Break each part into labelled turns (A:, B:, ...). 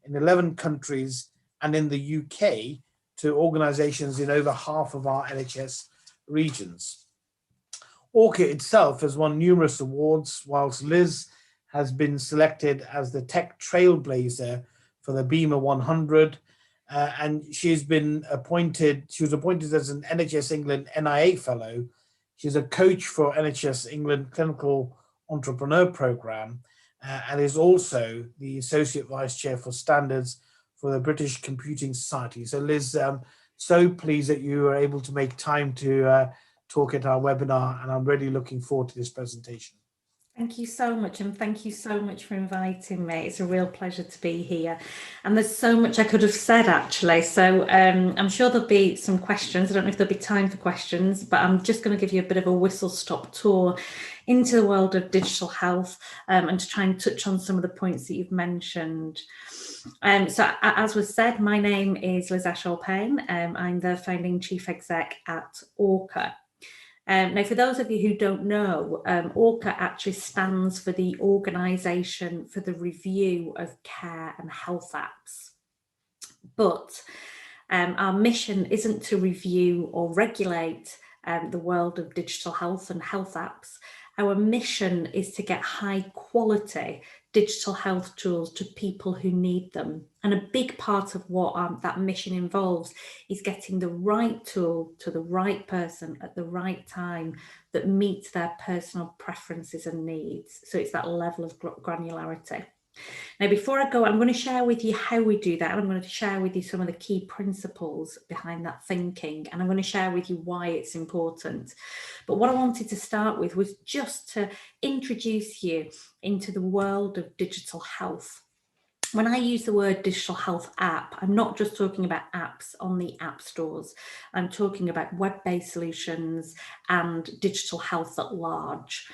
A: in 11 countries and in the UK to organisations in over half of our NHS regions. Orca itself has won numerous awards, whilst Liz has been selected as the tech trailblazer for the BEMA 100, and she was appointed as an NHS England NIA Fellow. She's a coach for NHS England Clinical Entrepreneur Programme, and is also the Associate Vice Chair for Standards for the British Computing Society. So Liz, so pleased that you were able to make time to talk at our webinar, and I'm really looking forward to this presentation.
B: Thank you so much, and thank you so much for inviting me. It's a real pleasure to be here, and there's so much I could have said actually, so I'm sure there'll be some questions. I don't know if there'll be time for questions, but I'm just going to give you a bit of a whistle-stop tour into the world of digital health, and to try and touch on some of the points that you've mentioned. So as was said, my name is Liz Ashall-Payne. I'm the founding chief exec at Orca. Now, for those of you who don't know, Orca actually stands for the Organisation for the Review of Care and Health Apps. But our mission isn't to review or regulate the world of digital health and health apps. Our mission is to get high quality digital health tools to people who need them. And a big part of what that mission involves is getting the right tool to the right person at the right time that meets their personal preferences and needs. So it's that level of granularity. Now, before I go, I'm going to share with you how we do that, and I'm going to share with you some of the key principles behind that thinking, and I'm going to share with you why it's important. But what I wanted to start with was just to introduce you into the world of digital health. When I use the word digital health app, I'm not just talking about apps on the app stores. I'm talking about web-based solutions and digital health at large.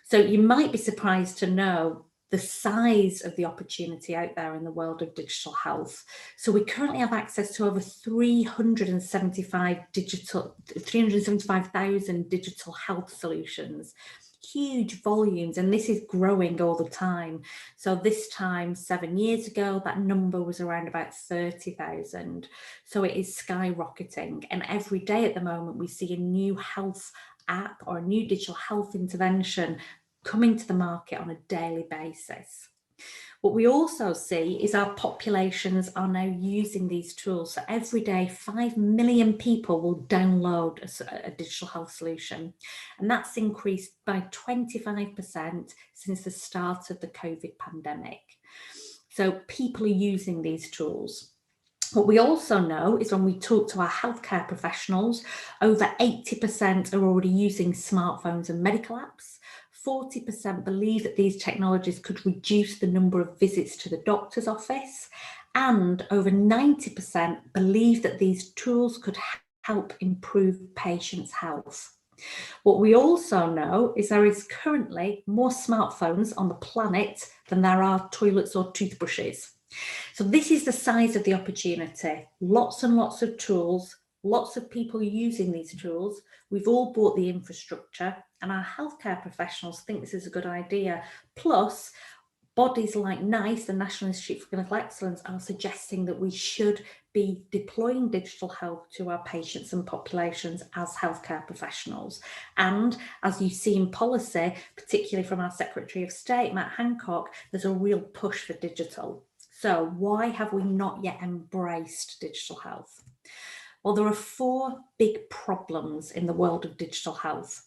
B: So you might be surprised to know the size of the opportunity out there in the world of digital health. So we currently have access to over 375,000 digital health solutions, huge volumes, and this is growing all the time. So this time 7 years ago, that number was around about 30,000. So it is skyrocketing, and every day at the moment we see a new health app or a new digital health intervention coming to the market on a daily basis. What we also see is our populations are now using these tools. So every day, 5 million people will download a digital health solution. And that's increased by 25% since the start of the COVID pandemic. So people are using these tools. What we also know is when we talk to our healthcare professionals, over 80% are already using smartphones and medical apps. 40% believe that these technologies could reduce the number of visits to the doctor's office, and over 90% believe that these tools could help improve patients' health. What we also know is there is currently more smartphones on the planet than there are toilets or toothbrushes. So this is the size of the opportunity. Lots and lots of tools, lots of people using these tools. We've all bought the infrastructure, and our healthcare professionals think this is a good idea. Plus, bodies like NICE, the National Institute for Clinical Excellence, are suggesting that we should be deploying digital health to our patients and populations as healthcare professionals. And as you see in policy, particularly from our Secretary of State, Matt Hancock, there's a real push for digital. So why have we not yet embraced digital health? Well, there are 4 big problems in the world of digital health.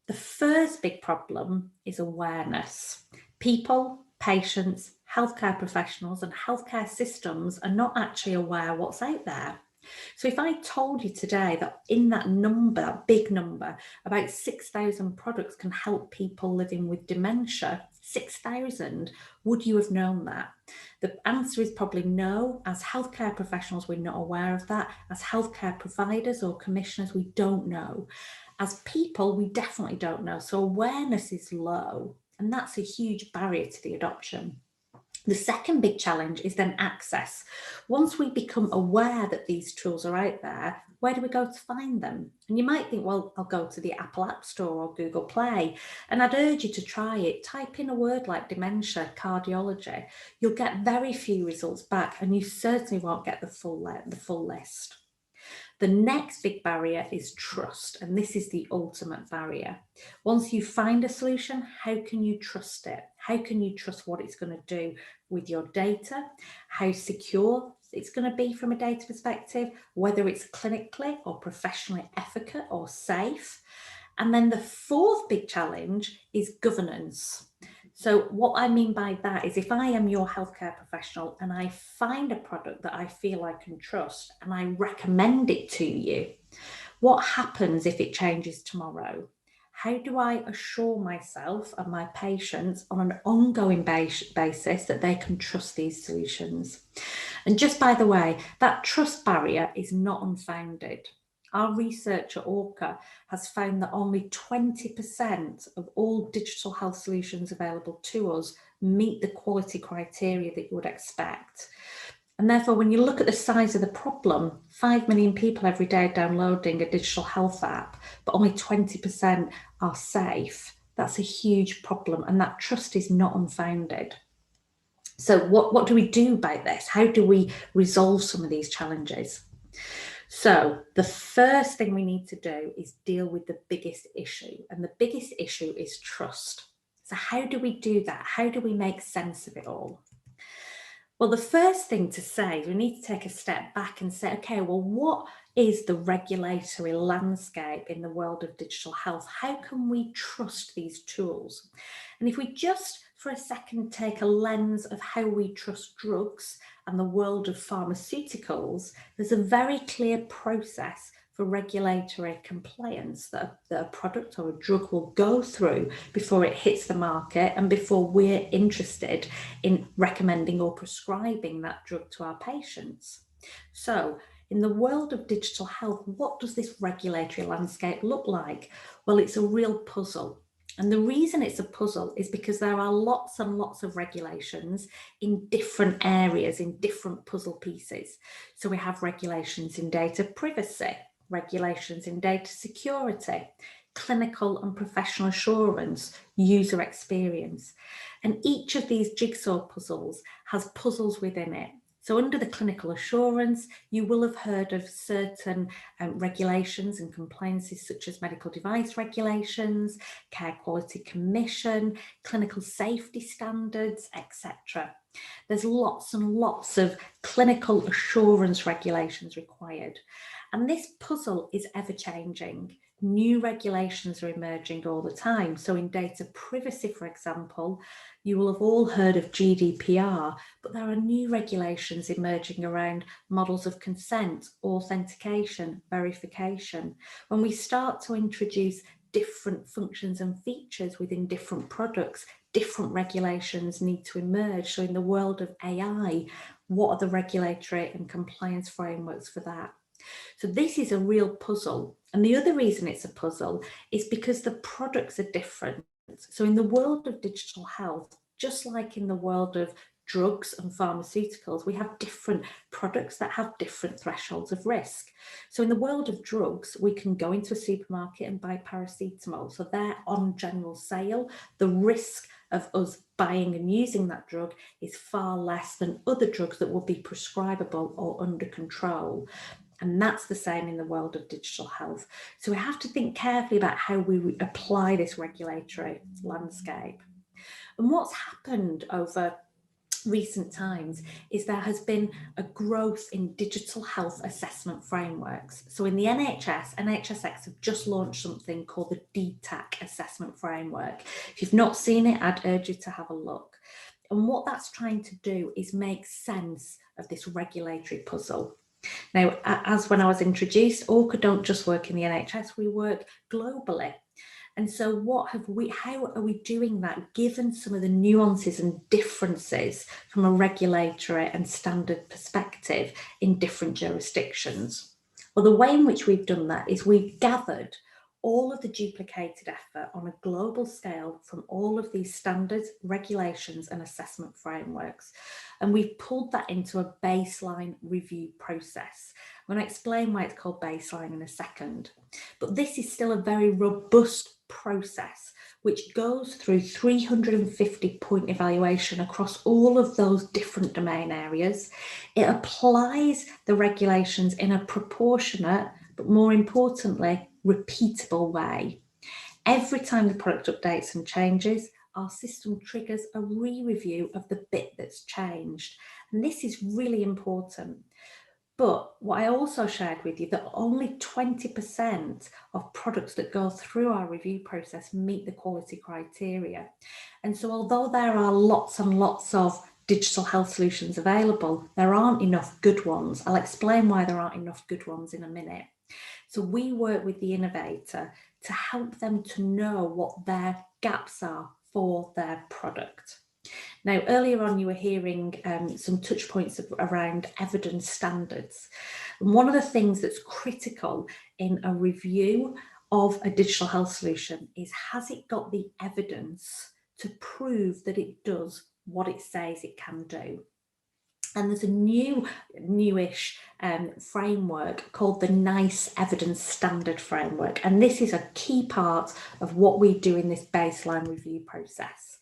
B: The first big problem is awareness. People, patients, healthcare professionals and healthcare systems are not actually aware what's out there. So if I told you today that in that number, that big number, about 6,000 products can help people living with dementia, 6,000, would you have known that? The answer is probably no. As healthcare professionals, we're not aware of that. As healthcare providers or commissioners, we don't know. As people, we definitely don't know. So awareness is low, and that's a huge barrier to the adoption. The second big challenge is then access. Once we become aware that these tools are out there, where do we go to find them? And you might think, well, I'll go to the Apple App Store or Google Play. And I'd urge you to try it. Type in a word like dementia, cardiology. You'll get very few results back, and you certainly won't get the full list. The next big barrier is trust, and this is the ultimate barrier. Once you find a solution, how can you trust it? How can you trust what it's going to do with your data? How secure it's going to be from a data perspective, whether it's clinically or professionally efficacious or safe. And then the fourth big challenge is governance. So what I mean by that is, if I am your healthcare professional and I find a product that I feel I can trust and I recommend it to you, what happens if it changes tomorrow? How do I assure myself and my patients on an ongoing basis that they can trust these solutions? And just by the way, that trust barrier is not unfounded. Our research at Orca has found that only 20% of all digital health solutions available to us meet the quality criteria that you would expect. And therefore, when you look at the size of the problem, 5 million people every day downloading a digital health app, but only 20% are safe, that's a huge problem, and that trust is not unfounded. So what do we do by this? How do we resolve some of these challenges? So the first thing we need to do is deal with the biggest issue, and the biggest issue is trust. So how do we do that? How do we make sense of it all? Well, the first thing to say is we need to take a step back and say, okay, well, what is the regulatory landscape in the world of digital health? How can we trust these tools? And if we just for a second take a lens of how we trust drugs and the world of pharmaceuticals, there's a very clear process for regulatory compliance that a product or a drug will go through before it hits the market and before we're interested in recommending or prescribing that drug to our patients. So in the world of digital health, what does this regulatory landscape look like? Well, it's a real puzzle. And the reason it's a puzzle is because there are lots and lots of regulations in different areas, in different puzzle pieces. So we have regulations in data privacy, regulations in data security, clinical and professional assurance, user experience. And each of these jigsaw puzzles has puzzles within it. So under the clinical assurance, you will have heard of certain regulations and compliances such as medical device regulations, Care Quality Commission, clinical safety standards, etc. There's lots and lots of clinical assurance regulations required. And this puzzle is ever changing. New regulations are emerging all the time. So in data privacy, for example, you will have all heard of GDPR, but there are new regulations emerging around models of consent, authentication, verification. When we start to introduce different functions and features within different products, different regulations need to emerge. So in the world of AI, what are the regulatory and compliance frameworks for that? So this is a real puzzle. And the other reason it's a puzzle is because the products are different. So in the world of digital health, just like in the world of drugs and pharmaceuticals, we have different products that have different thresholds of risk. So in the world of drugs, we can go into a supermarket and buy paracetamol. So they're on general sale. The risk of us buying and using that drug is far less than other drugs that will be prescribable or under control. And that's the same in the world of digital health. So we have to think carefully about how we apply this regulatory landscape. And what's happened over recent times is there has been a growth in digital health assessment frameworks. So in the NHSX have just launched something called the D-Tac assessment framework. If you've not seen it, I'd urge you to have a look. And what that's trying to do is make sense of this regulatory puzzle. Now, as when I was introduced, Orca don't just work in the NHS, we work globally. And so how are we doing that, given some of the nuances and differences from a regulatory and standard perspective in different jurisdictions? Well, the way in which we've done that is we've gathered all of the duplicated effort on a global scale from all of these standards, regulations and assessment frameworks. And we've pulled that into a baseline review process. I'm going to explain why it's called baseline in a second. But this is still a very robust process which goes through 350 point evaluation across all of those different domain areas. It applies the regulations in a proportionate, but more importantly, repeatable way. Every time the product updates and changes, our system triggers a re-review of the bit that's changed. And this is really important. But what I also shared with you, that only 20% of products that go through our review process meet the quality criteria. And so although there are lots and lots of digital health solutions available, there aren't enough good ones. I'll explain why there aren't enough good ones in a minute. So we work with the innovator to help them to know what their gaps are for their product. Now, earlier on, you were hearing some touch points around evidence standards. And one of the things that's critical in a review of a digital health solution is, has it got the evidence to prove that it does what it says it can do? And there's a newish framework called the NICE Evidence Standard Framework. And this is a key part of what we do in this baseline review process.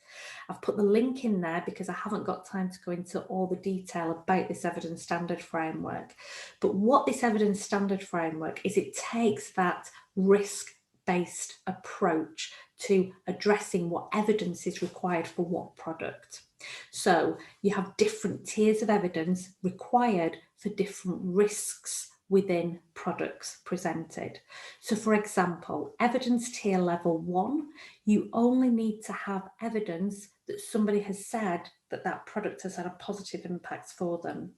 B: I've put the link in there because I haven't got time to go into all the detail about this evidence standard framework. But what this evidence standard framework is, it takes that risk-based approach to addressing what evidence is required for what product. So you have different tiers of evidence required for different risks within products presented. So for example, evidence tier level 1, you only need to have evidence that somebody has said that that product has had a positive impact for them.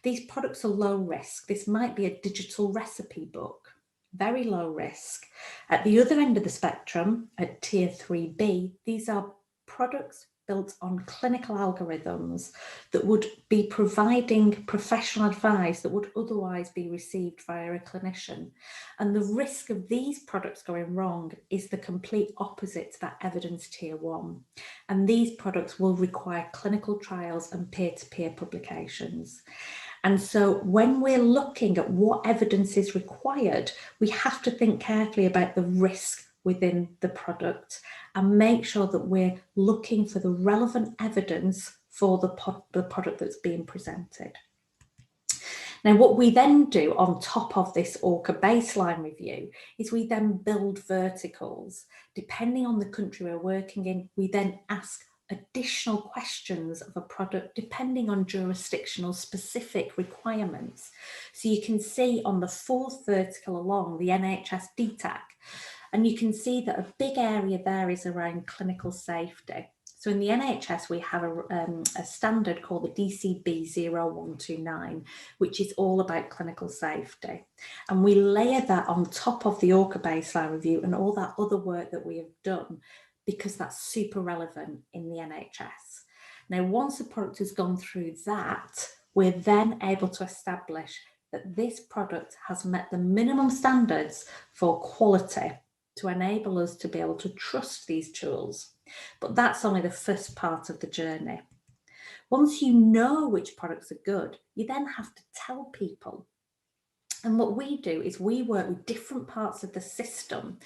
B: These products are low risk. This might be a digital recipe book, very low risk. At the other end of the spectrum, at tier 3B, these are products built on clinical algorithms that would be providing professional advice that would otherwise be received via a clinician. And the risk of these products going wrong is the complete opposite to that evidence tier 1. And these products will require clinical trials and peer-to-peer publications. And so when we're looking at what evidence is required, we have to think carefully about the risk within the product and make sure that we're looking for the relevant evidence for the product that's being presented. Now, what we then do on top of this ORCA baseline review is we then build verticals. Depending on the country we're working in, we then ask additional questions of a product depending on jurisdictional specific requirements. So you can see on the fourth vertical along, the NHS D-Tac, and you can see that a big area there is around clinical safety. So in the NHS, we have a standard called the DCB 0129, which is all about clinical safety. And we layer that on top of the ORCA baseline review and all that other work that we have done, because that's super relevant in the NHS. Now, once a product has gone through that, we're then able to establish that this product has met the minimum standards for quality to enable us to be able to trust these tools. But that's only the first part of the journey. Once you know which products are good, you then have to tell people. And what we do is we work with different parts of the system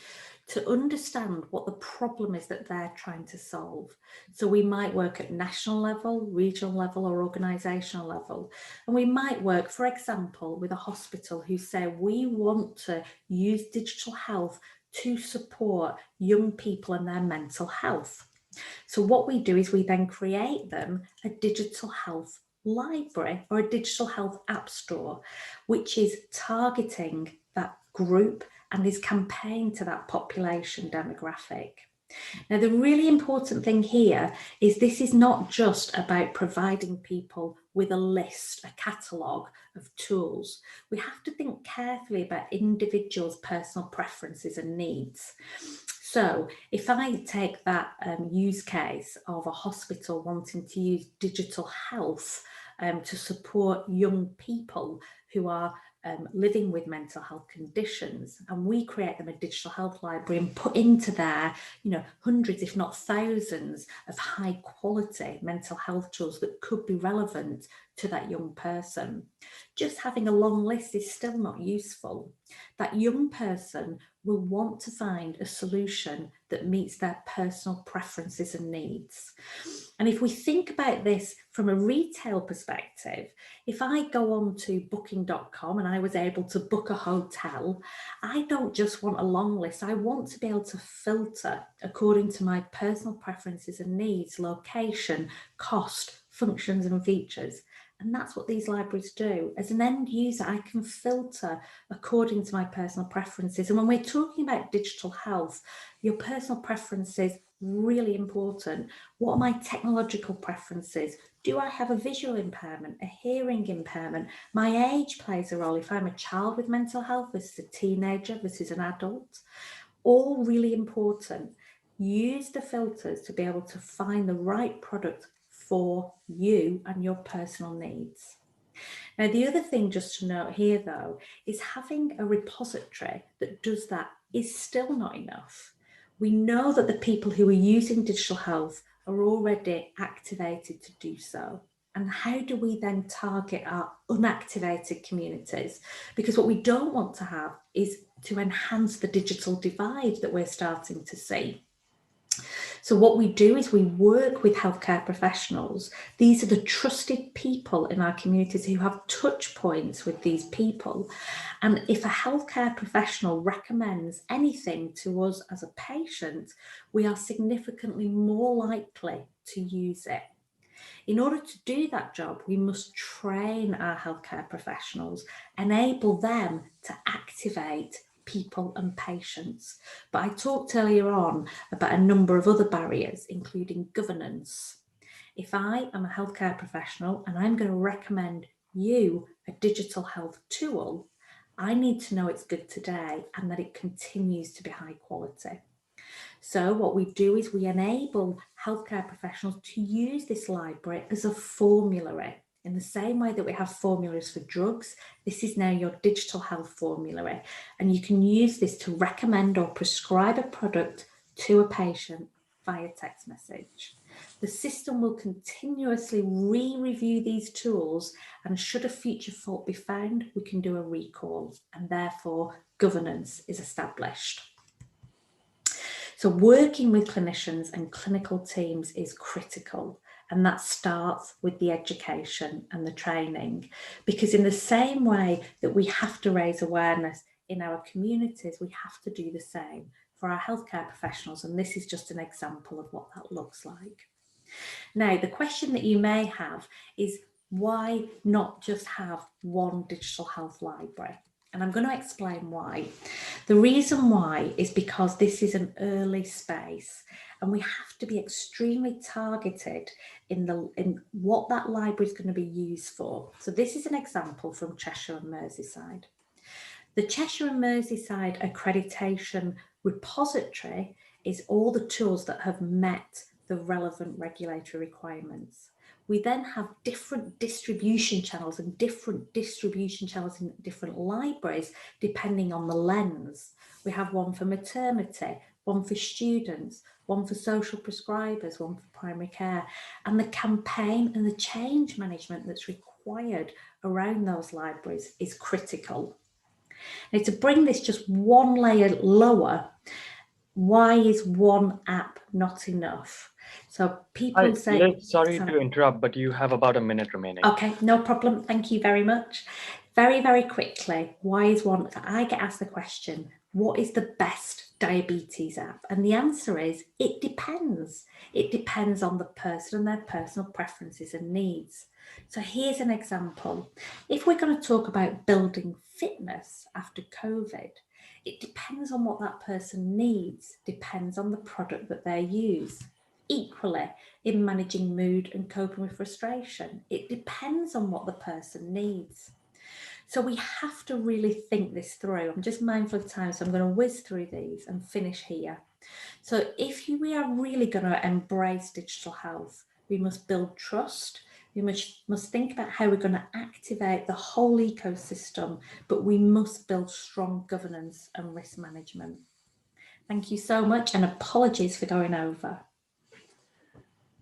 B: to understand what the problem is that they're trying to solve. So we might work at national level, regional level, or organisational level. And we might work, for example, with a hospital who say, we want to use digital health to support young people and their mental health. So what we do is we then create them a digital health library or a digital health app store, which is targeting that group and is campaigned to that population demographic. Now, the really important thing here is this is not just about providing people with a list, a catalogue of tools. We have to think carefully about individuals' personal preferences and needs. So if I take that use case of a hospital wanting to use digital health to support young people who are living with mental health conditions, and we create them a digital health library and put into there, hundreds, if not thousands, of high quality mental health tools that could be relevant to that young person. Just having a long list is still not useful. That young person will want to find a solution that meets their personal preferences and needs. And if we think about this from a retail perspective, if I go on to booking.com and I was able to book a hotel, I don't just want a long list. I want to be able to filter according to my personal preferences and needs, location, cost, functions and features. And that's what these libraries do. As an end user, I can filter according to my personal preferences. And when we're talking about digital health, your personal preferences really important. What are my technological preferences? Do I have a visual impairment, a hearing impairment? My age plays a role. If I'm a child with mental health versus a teenager versus an adult, all really important. Use the filters to be able to find the right product for you and your personal needs. Now, the other thing just to note here, though, is having a repository that does that is still not enough. We know that the people who are using digital health are already activated to do so. And how do we then target our unactivated communities? Because what we don't want to have is to enhance the digital divide that we're starting to see. So what we do is we work with healthcare professionals. These are the trusted people in our communities who have touch points with these people. And if a healthcare professional recommends anything to us as a patient, we are significantly more likely to use it. In order to do that job, we must train our healthcare professionals, enable them to activate people and patients. But I talked earlier on about a number of other barriers, including governance. If I am a healthcare professional and I'm going to recommend you a digital health tool, I need to know it's good today and that it continues to be high quality. So what we do is we enable healthcare professionals to use this library as a formulary. In the same way that we have formulas for drugs, this is now your digital health formulary. And you can use this to recommend or prescribe a product to a patient via text message. The system will continuously re-review these tools, and should a future fault be found, we can do a recall, and therefore governance is established. So working with clinicians and clinical teams is critical, and that starts with the education and the training, because in the same way that we have to raise awareness in our communities, we have to do the same for our healthcare professionals, and this is just an example of what that looks like. Now, the question that you may have is, why not just have one digital health library? And I'm going to explain why. The reason why is because this is an early space, and we have to be extremely targeted in what that library is going to be used for. So this is an example from Cheshire and Merseyside. The Cheshire and Merseyside accreditation repository is all the tools that have met the relevant regulatory requirements. We then have different distribution channels and different distribution channels in different libraries depending on the lens. We have one for maternity, one for students, one for social prescribers, one for primary care, and the campaign and the change management that's required around those libraries is critical. Now, to bring this just one layer lower, why is one app not enough? So people say...
C: Sorry to interrupt, but you have about a minute remaining.
B: Okay, no problem. Thank you very much. Very, very quickly, why is one... I get asked the question, what is the best diabetes app? And the answer is, it depends. It depends on the person and their personal preferences and needs. So here's an example. If we're going to talk about building fitness after COVID, it depends on what that person needs, depends on the product that they use. Equally, in managing mood and coping with frustration, it depends on what the person needs. So we have to really think this through. I'm just mindful of time, so I'm going to whiz through these and finish here. So if we are really going to embrace digital health, we must build trust, We must think about how we're going to activate the whole ecosystem, but we must build strong governance and risk management. Thank you so much, and apologies for going over.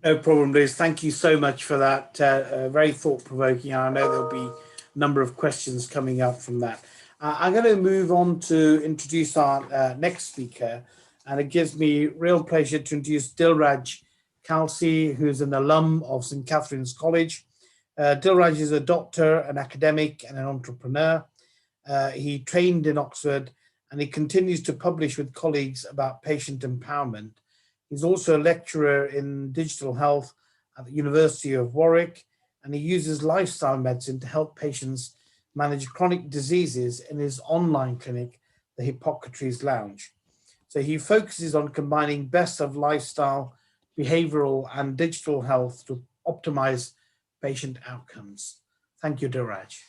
A: No problem, Liz. Thank you so much for that. Very thought-provoking. I know there'll be a number of questions coming up from that. I'm going to move on to introduce our next speaker, and it gives me real pleasure to introduce Dilraj Khalsi, who's an alum of St. Catherine's College. Dilraj is a doctor, an academic, and an entrepreneur. He trained in Oxford, and he continues to publish with colleagues about patient empowerment. He's also a lecturer in digital health at the University of Warwick, and he uses lifestyle medicine to help patients manage chronic diseases in his online clinic, the Hippocrates Lounge. So he focuses on combining best of lifestyle, behavioral, and digital health to optimize patient outcomes. Thank you, Dilraj.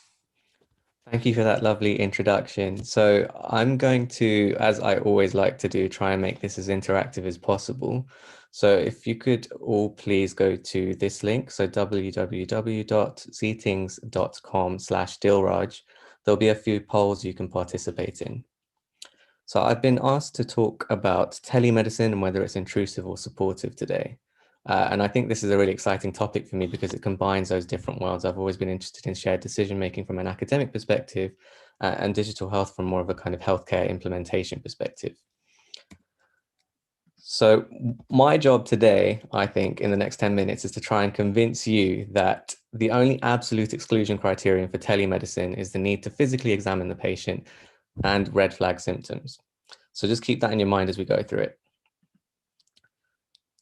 D: Thank you for that lovely introduction. So I'm going to, as I always like to do, try and make this as interactive as possible. So if you could all please go to this link, so www.seatings.com/Dilraj, there'll be a few polls you can participate in. So I've been asked to talk about telemedicine and whether it's intrusive or supportive today. And I think this is a really exciting topic for me because it combines those different worlds. I've always been interested in shared decision-making from an academic perspective and digital health from more of a kind of healthcare implementation perspective. So my job today, I think, in the next 10 minutes is to try and convince you that the only absolute exclusion criterion for telemedicine is the need to physically examine the patient and red flag symptoms. So just keep that in your mind as we go through it.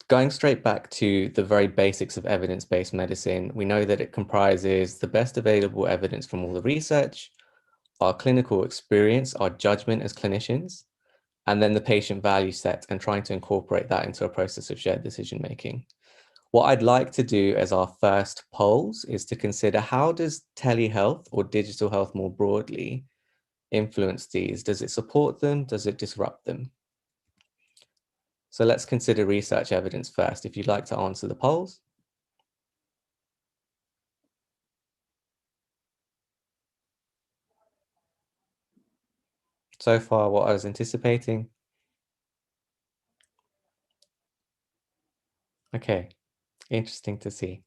D: Going straight back to the very basics of evidence-based medicine, we know that it comprises the best available evidence from all the research, our clinical experience, our judgment as clinicians, and then the patient value set and trying to incorporate that into a process of shared decision-making. What I'd like to do as our first polls is to consider how does telehealth or digital health more broadly influence these? Does it support them? Does it disrupt them? So let's consider research evidence first. If you'd like to answer the polls. So far, what I was anticipating. Okay, interesting to see.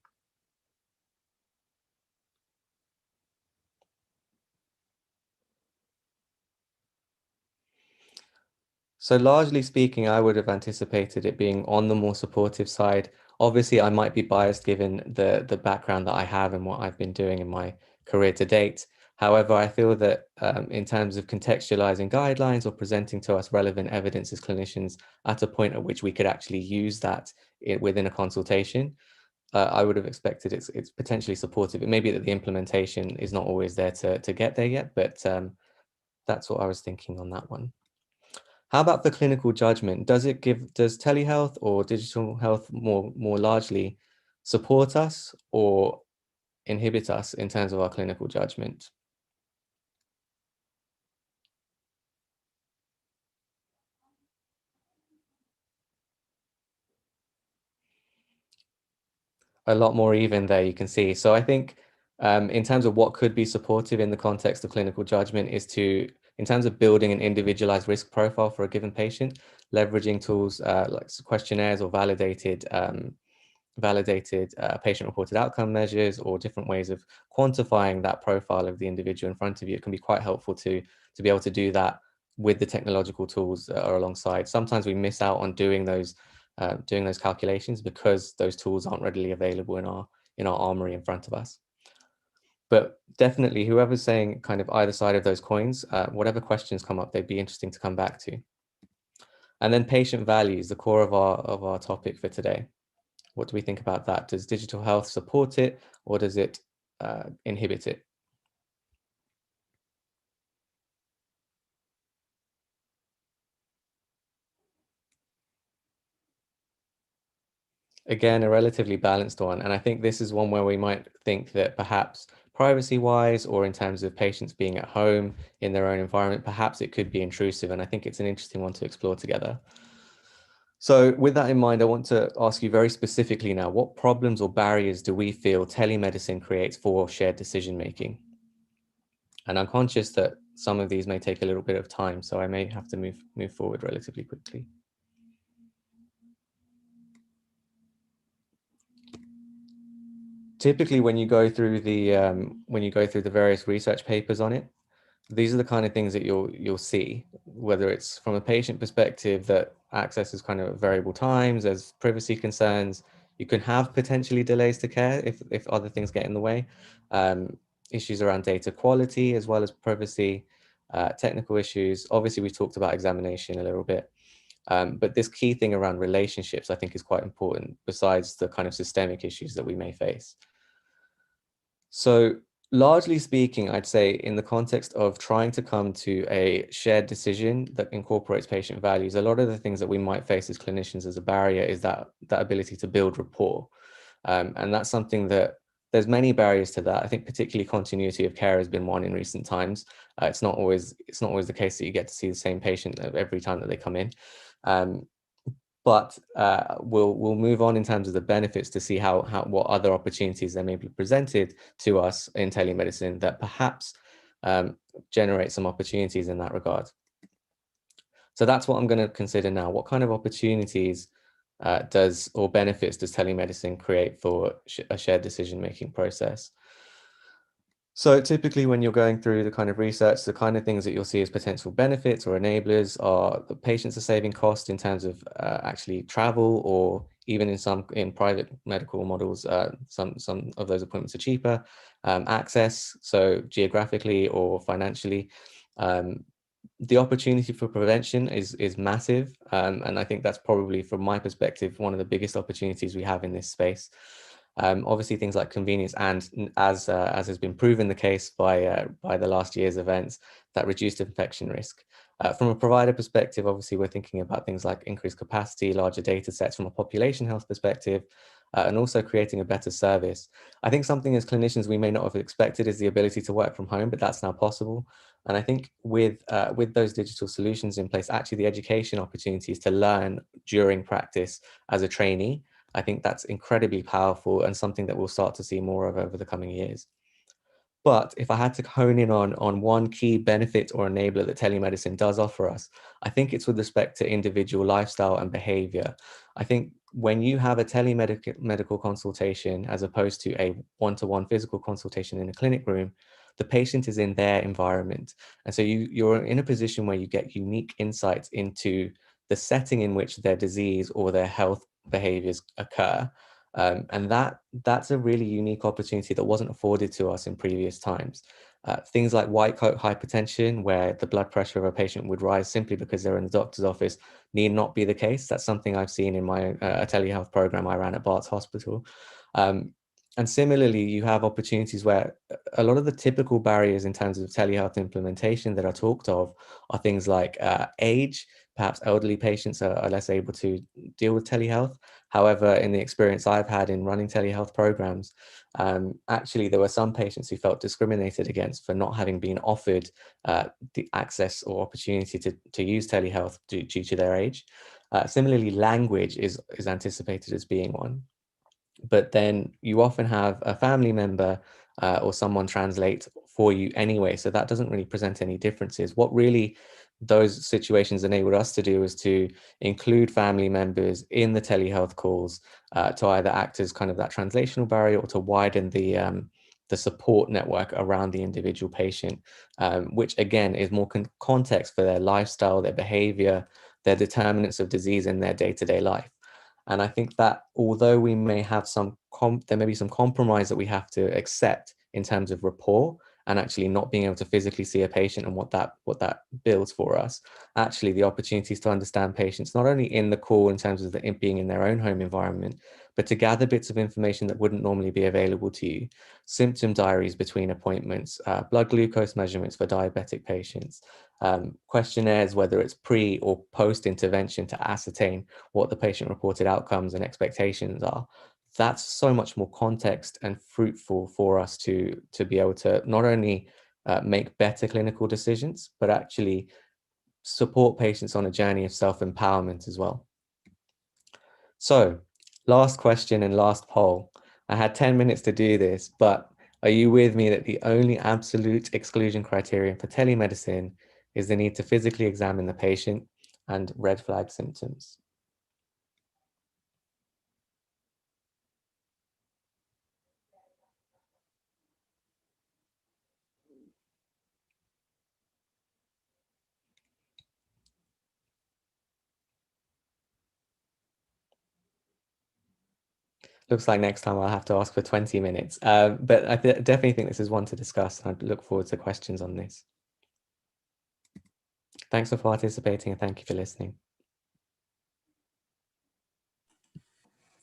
D: So largely speaking, I would have anticipated it being on the more supportive side. Obviously, I might be biased given the background that I have and what I've been doing in my career to date. However, I feel that in terms of contextualizing guidelines or presenting to us relevant evidence as clinicians at a point at which we could actually use that within a consultation, I would have expected it's potentially supportive. It may be that the implementation is not always there to get there yet, but that's what I was thinking on that one. How about the clinical judgment? Does telehealth or digital health more largely support us or inhibit us in terms of our clinical judgment? A lot more even there, you can see. So I think in terms of what could be supportive in the context of clinical judgment is in terms of building an individualized risk profile for a given patient, leveraging tools like questionnaires or validated patient-reported outcome measures or different ways of quantifying that profile of the individual in front of you. It can be quite helpful to be able to do that with the technological tools that are alongside. Sometimes we miss out on doing those calculations because those tools aren't readily available in our armory in front of us. But definitely, whoever's saying kind of either side of those coins, whatever questions come up, they'd be interesting to come back to. And then patient values, the core of our topic for today. What do we think about that? Does digital health support it or does it inhibit it? Again, a relatively balanced one. And I think this is one where we might think that perhaps privacy-wise or in terms of patients being at home in their own environment, perhaps it could be intrusive. And I think it's an interesting one to explore together. So with that in mind, I want to ask you very specifically now, what problems or barriers do we feel telemedicine creates for shared decision making? And I'm conscious that some of these may take a little bit of time, so I may have to move forward relatively quickly. Typically, when you go through the various research papers on it, these are the kind of things that you'll see, whether it's from a patient perspective that access is kind of variable times, there's privacy concerns, you can have potentially delays to care if other things get in the way, issues around data quality as well as privacy, technical issues. Obviously, we talked about examination a little bit, but this key thing around relationships, I think, is quite important besides the kind of systemic issues that we may face. So largely speaking, I'd say in the context of trying to come to a shared decision that incorporates patient values, a lot of the things that we might face as clinicians as a barrier is that ability to build rapport. And that's something that there's many barriers to that. I think particularly continuity of care has been one in recent times. It's not always the case that you get to see the same patient every time that they come in. But we'll move on in terms of the benefits to see what other opportunities there may be presented to us in telemedicine that perhaps generate some opportunities in that regard. So that's what I'm going to consider now. What kind of opportunities or benefits does telemedicine create for a shared decision-making process? So typically when you're going through the kind of research, the kind of things that you'll see as potential benefits or enablers are the patients are saving cost in terms of actually travel, or even in private medical models, some of those appointments are cheaper. Access, so geographically or financially. The opportunity for prevention is massive. And I think that's probably, from my perspective, one of the biggest opportunities we have in this space. Obviously, things like convenience, and as has been proven the case by the last year's events, that reduced infection risk. From a provider perspective, obviously, we're thinking about things like increased capacity, larger data sets from a population health perspective, and also creating a better service. I think something as clinicians we may not have expected is the ability to work from home, but that's now possible. And I think with those digital solutions in place, actually the education opportunities to learn during practice as a trainee, I think that's incredibly powerful and something that we'll start to see more of over the coming years. But if I had to hone in on one key benefit or enabler that telemedicine does offer us, I think it's with respect to individual lifestyle and behavior. I think when you have a telemedical consultation as opposed to a one-to-one physical consultation in a clinic room, the patient is in their environment. And so you're in a position where you get unique insights into the setting in which their disease or their health behaviors occur. And that's a really unique opportunity that wasn't afforded to us in previous times. Things like white coat hypertension, where the blood pressure of a patient would rise simply because they're in the doctor's office, need not be the case. That's something I've seen in my telehealth program I ran at Bart's Hospital. And similarly, you have opportunities where a lot of the typical barriers in terms of telehealth implementation that are talked of are things like age. Perhaps elderly patients are less able to deal with telehealth. However, in the experience I've had in running telehealth programs, actually there were some patients who felt discriminated against for not having been offered the access or opportunity to use telehealth due to their age. Similarly, language is anticipated as being one. But then you often have a family member or someone translate for you anyway. So that doesn't really present any differences. What really those situations enabled us to do is to include family members in the telehealth calls to either act as kind of that translational barrier or to widen the support network around the individual patient, which again is more context for their lifestyle, their behavior, their determinants of disease in their day-to-day life. And I think that although we may have there may be some compromise that we have to accept in terms of rapport and actually not being able to physically see a patient and what that builds for us, actually the opportunities to understand patients, not only in the call in terms of being in their own home environment, but to gather bits of information that wouldn't normally be available to you, symptom diaries between appointments, blood glucose measurements for diabetic patients, questionnaires, whether it's pre or post intervention, to ascertain what the patient reported outcomes and expectations are. That's so much more context and fruitful for us to be able to not only make better clinical decisions, but actually support patients on a journey of self-empowerment as well. So, last question and last poll. I had 10 minutes to do this, but are you with me that the only absolute exclusion criterion for telemedicine is the need to physically examine the patient and red flag symptoms? Looks like next time I'll have to ask for 20 minutes. But I definitely think this is one to discuss, and I look forward to questions on this. Thanks for participating and thank you for listening.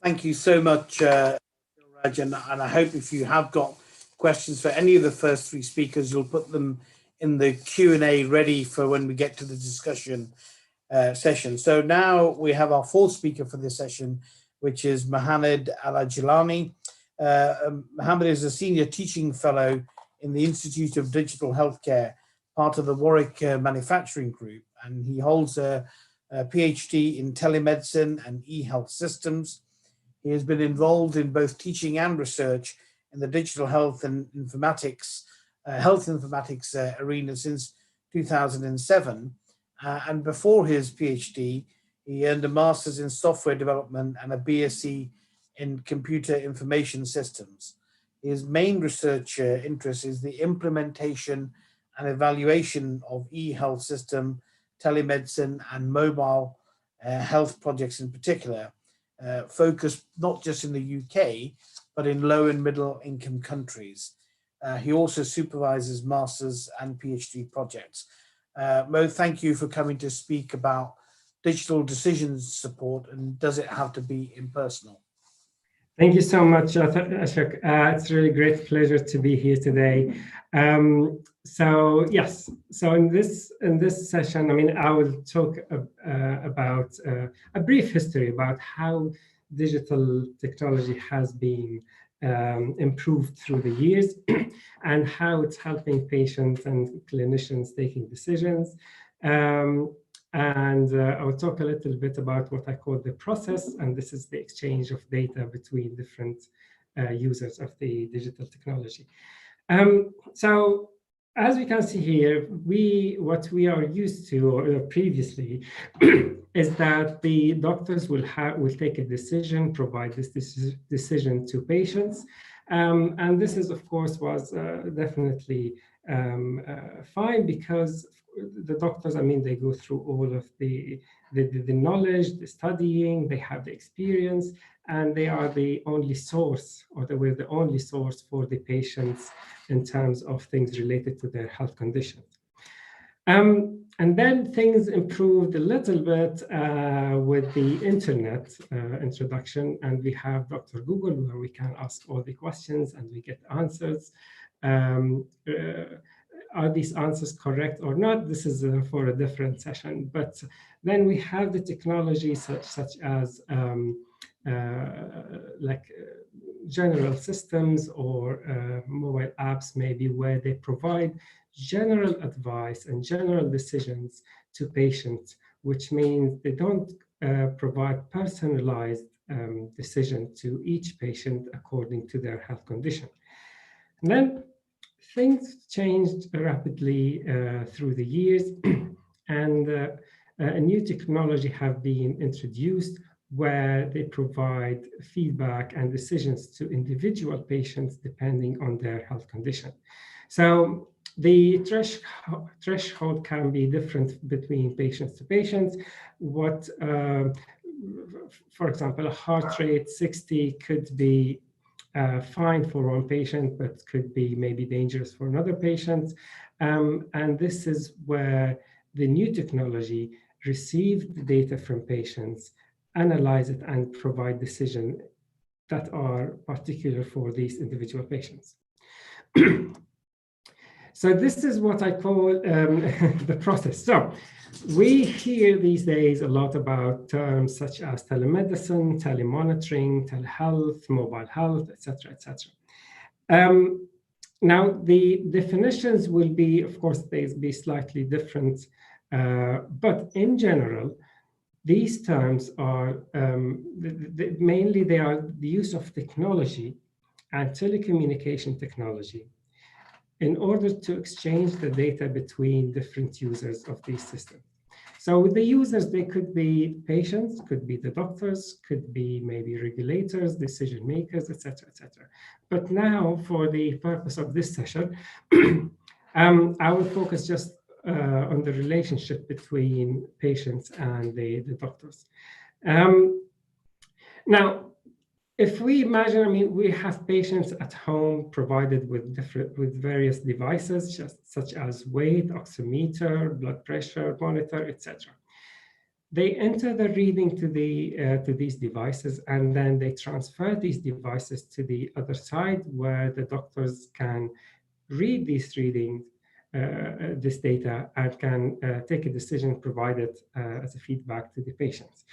A: Thank you so much, Dilraj, and I hope if you have got questions for any of the first three speakers, you'll put them in the Q&A ready for when we get to the discussion session. So now we have our fourth speaker for this session, which is Mohammed Al Ajilani. Mohammed is a senior teaching fellow in the Institute of Digital Healthcare, part of the Warwick Manufacturing Group, and he holds a PhD in telemedicine and e-health systems. He has been involved in both teaching and research in the digital health and informatics, arena since 2007. And before his PhD, he earned a master's in software development and a BSc in computer information systems. His main research interest is the implementation and evaluation of e-health system, telemedicine, and mobile health projects in particular, focused not just in the UK, but in low and middle income countries. He also supervises master's and PhD projects. Mo, thank you for coming to speak about digital decisions support, and does it have to be impersonal?
E: Thank you so much, Ashok. It's really great pleasure to be here today. So yes, so in this session, I mean, I will talk about a brief history about how digital technology has been improved through the years and how it's helping patients and clinicians taking decisions. And I will talk a little bit about what I call the process, and this is the exchange of data between different users of the digital technology. So as we can see here, what we are used to or previously is that the doctors will take a decision, provide this decision to patients, and this is, of course, was definitely fine because the doctors, I mean, they go through all of the knowledge, the studying, they have the experience, and they are the only source, or they were the only source for the patients in terms of things related to their health conditions. And then things improved a little bit with the internet introduction, and we have Dr. Google, where we can ask all the questions and we get answers. Are these answers correct or not? This is for a different session. But then we have the technology such as general systems or mobile apps, maybe, where they provide general advice and general decisions to patients, which means they don't provide personalized decision to each patient according to their health condition. And then things changed rapidly through the years, and a new technology have been introduced where they provide feedback and decisions to individual patients depending on their health condition. So the threshold can be different between patients to patients. For example, a heart rate 60 could be fine for one patient, but could be maybe dangerous for another patient. And this is where the new technology received the data from patients, analyze it, and provide decisions that are particular for these individual patients. So this is what I call the process. So we hear these days a lot about terms such as telemedicine, telemonitoring, telehealth, mobile health, etc., etc. Now, the definitions will be, of course, they be slightly different, but in general, these terms are mainly they are the use of technology and telecommunication technology in order to exchange the data between different users of these systems. So with the users, they could be patients, could be the doctors, could be maybe regulators, decision makers, etc., etc. But now, for the purpose of this session, I will focus just on the relationship between patients and the doctors. Now, if we imagine, I mean, we have patients at home provided with various devices, such as weight, oximeter, blood pressure monitor, etc. They enter the reading to these devices, and then they transfer these devices to the other side, where the doctors can read these readings, this data, and can take a decision provided as a feedback to the patients.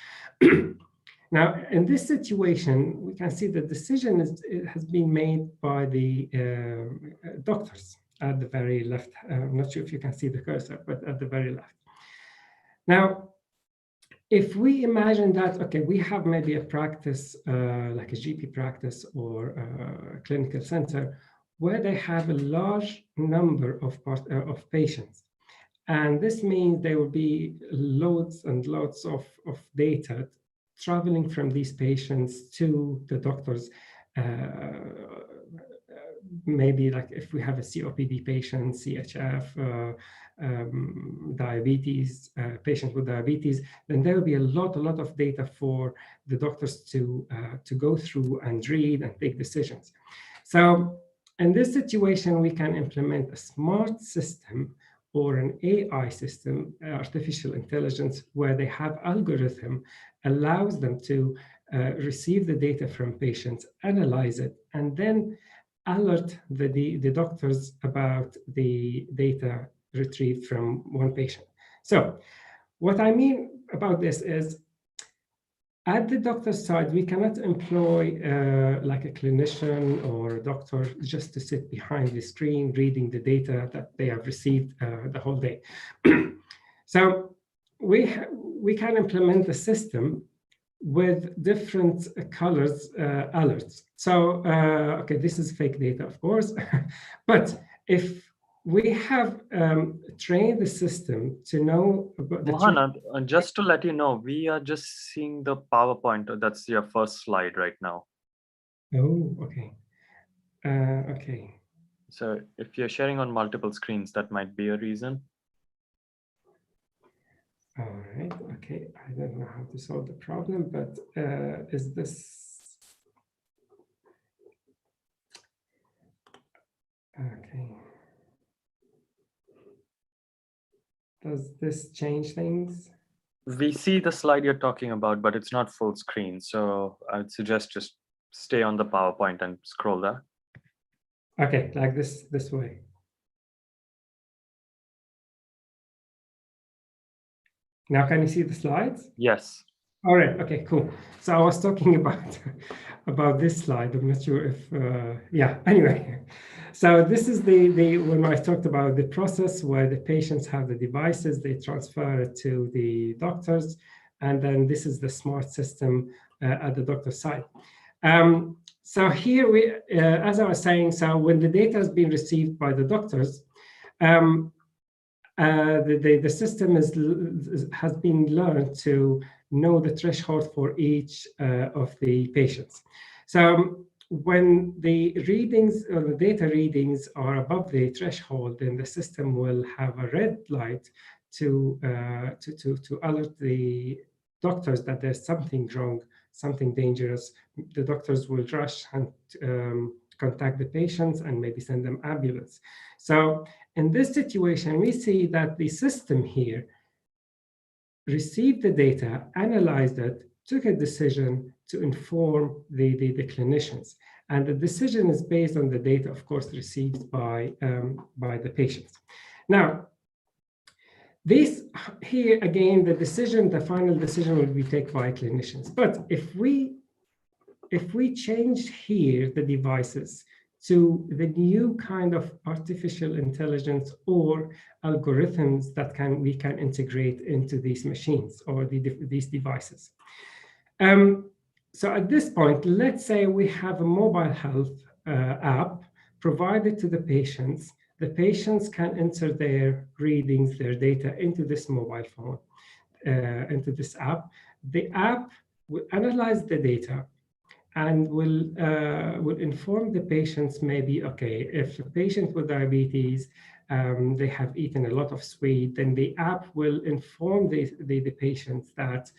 E: Now, in this situation, we can see the decision has been made by the doctors at the very left. I'm not sure if you can see the cursor, but at the very left. Now, if we imagine that, okay, we have maybe a practice, like a GP practice or a clinical center, where they have a large number of patients. And this means there will be loads and loads of data traveling from these patients to the doctors. Maybe like if we have a COPD patient, CHF, diabetes, patient with diabetes, then there will be a lot of data for the doctors to go through and read and take decisions. So in this situation, we can implement a smart system or an AI system, artificial intelligence, where they have algorithm allows them to receive the data from patients, analyze it, and then alert the doctors about the data retrieved from one patient. So what I mean about this is, at the doctor's side, we cannot employ like a clinician or a doctor just to sit behind the screen reading the data that they have received the whole day. So we can implement a system with different colors alerts. So, okay, this is fake data, of course, but if we have trained the system to know about the
C: Mohammed, just to let you know, we are just seeing the PowerPoint. That's your first slide right now.
E: Oh, okay. Okay.
C: So if you're sharing on multiple screens, that might be a reason.
E: All right. Okay. I don't know how to solve the problem, but is this okay? Does this change things?
C: We see the slide you're talking about, but it's not full screen. So I'd suggest just stay on the PowerPoint and scroll there.
E: Okay, like this way. Now, can you see the slides?
C: Yes.
E: All right. Okay, cool. So I was talking about this slide. I'm not sure if, yeah, anyway. So this is when I talked about the process where the patients have the devices, they transfer it to the doctors, and then this is the smart system at the doctor's side. So here we, as I was saying, so when the data has been received by the doctors, the system has been learned to know the threshold for each of the patients. So when the readings or the data readings are above the threshold, then the system will have a red light to alert the doctors that there's something wrong, something dangerous. The doctors will rush and contact the patients and maybe send them ambulance. So in this situation, we see that the system here received the data, analyzed it, took a decision to inform the clinicians. And the decision is based on the data, of course, received by the patients. Now, this here again, the final decision will be taken by clinicians. But if we change here the devices to the new kind of artificial intelligence or algorithms that we can integrate into these machines or these devices. So at this point, let's say we have a mobile health app provided to the patients. The patients can enter their readings, their data into this mobile phone, into this app. The app will analyze the data and will inform the patients, maybe, okay, if a patient with diabetes, they have eaten a lot of sweet, then the app will inform the patients that,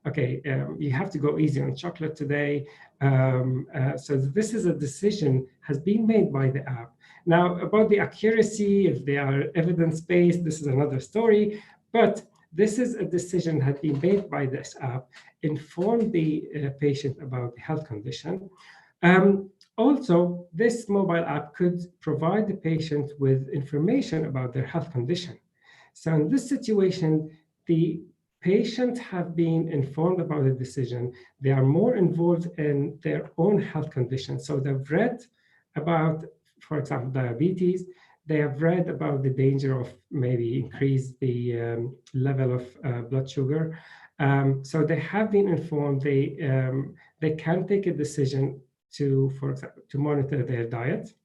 E: okay, you have to go easy on chocolate today. So this is a decision has been made by the app. Now, about the accuracy, if they are evidence-based, this is another story, but this is a decision had been made by this app, inform the patient about the health condition. Also, this mobile app could provide the patient with information about their health condition. So in this situation, the patients have been informed about the decision. They are more involved in their own health condition. So they've read about, for example, diabetes. They have read about the danger of maybe increase the level of blood sugar. So they have been informed. They can take a decision to, for example, to monitor their diet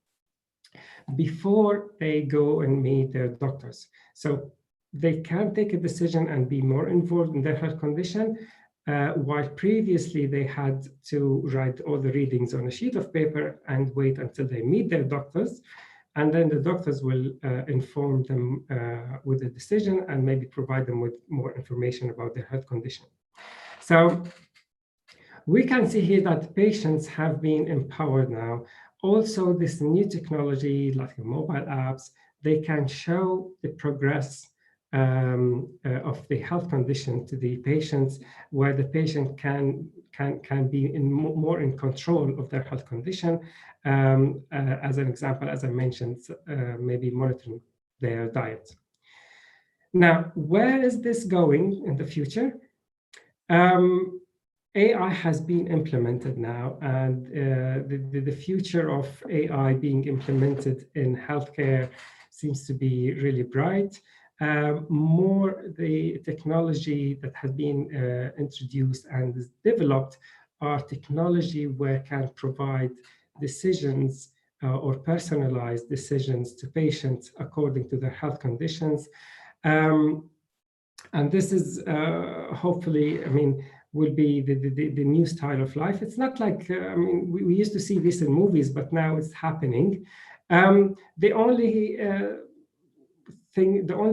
E: before they go and meet their doctors. So they can take a decision and be more involved in their health condition, while previously they had to write all the readings on a sheet of paper and wait until they meet their doctors. And then the doctors will inform them with the decision and maybe provide them with more information about their health condition. So we can see here that patients have been empowered now. Also, this new technology, like the mobile apps, they can show the progress of the health condition to the patients, where the patient can be more in control of their health condition. As an example, as I mentioned, maybe monitoring their diet. Now, where is this going in the future? AI has been implemented now, and the future of AI being implemented in healthcare seems to be really bright. More the technology that has been introduced and is developed are technology where can provide decisions or personalized decisions to patients according to their health conditions. And this is hopefully, I mean, will be the new style of life. It's not like, I mean, we used to see this in movies, but now it's happening. The only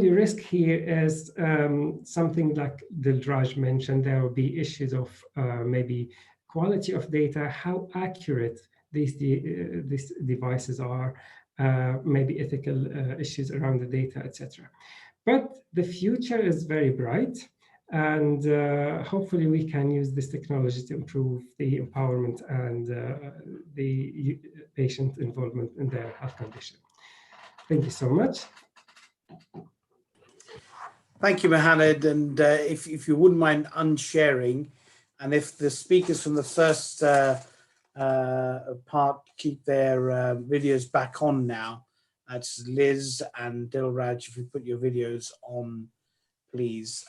E: risk here is something like Dilraj mentioned. There will be issues of maybe quality of data, how accurate these devices are, maybe ethical issues around the data, etc. But the future is very bright, and hopefully we can use this technology to improve the empowerment and the patient involvement in their health condition. Thank you so much.
A: Thank you, Mohammed. And if you wouldn't mind unsharing, and if the speakers from the first part keep their videos back on now, that's Liz and Dilraj, if you put your videos on, please.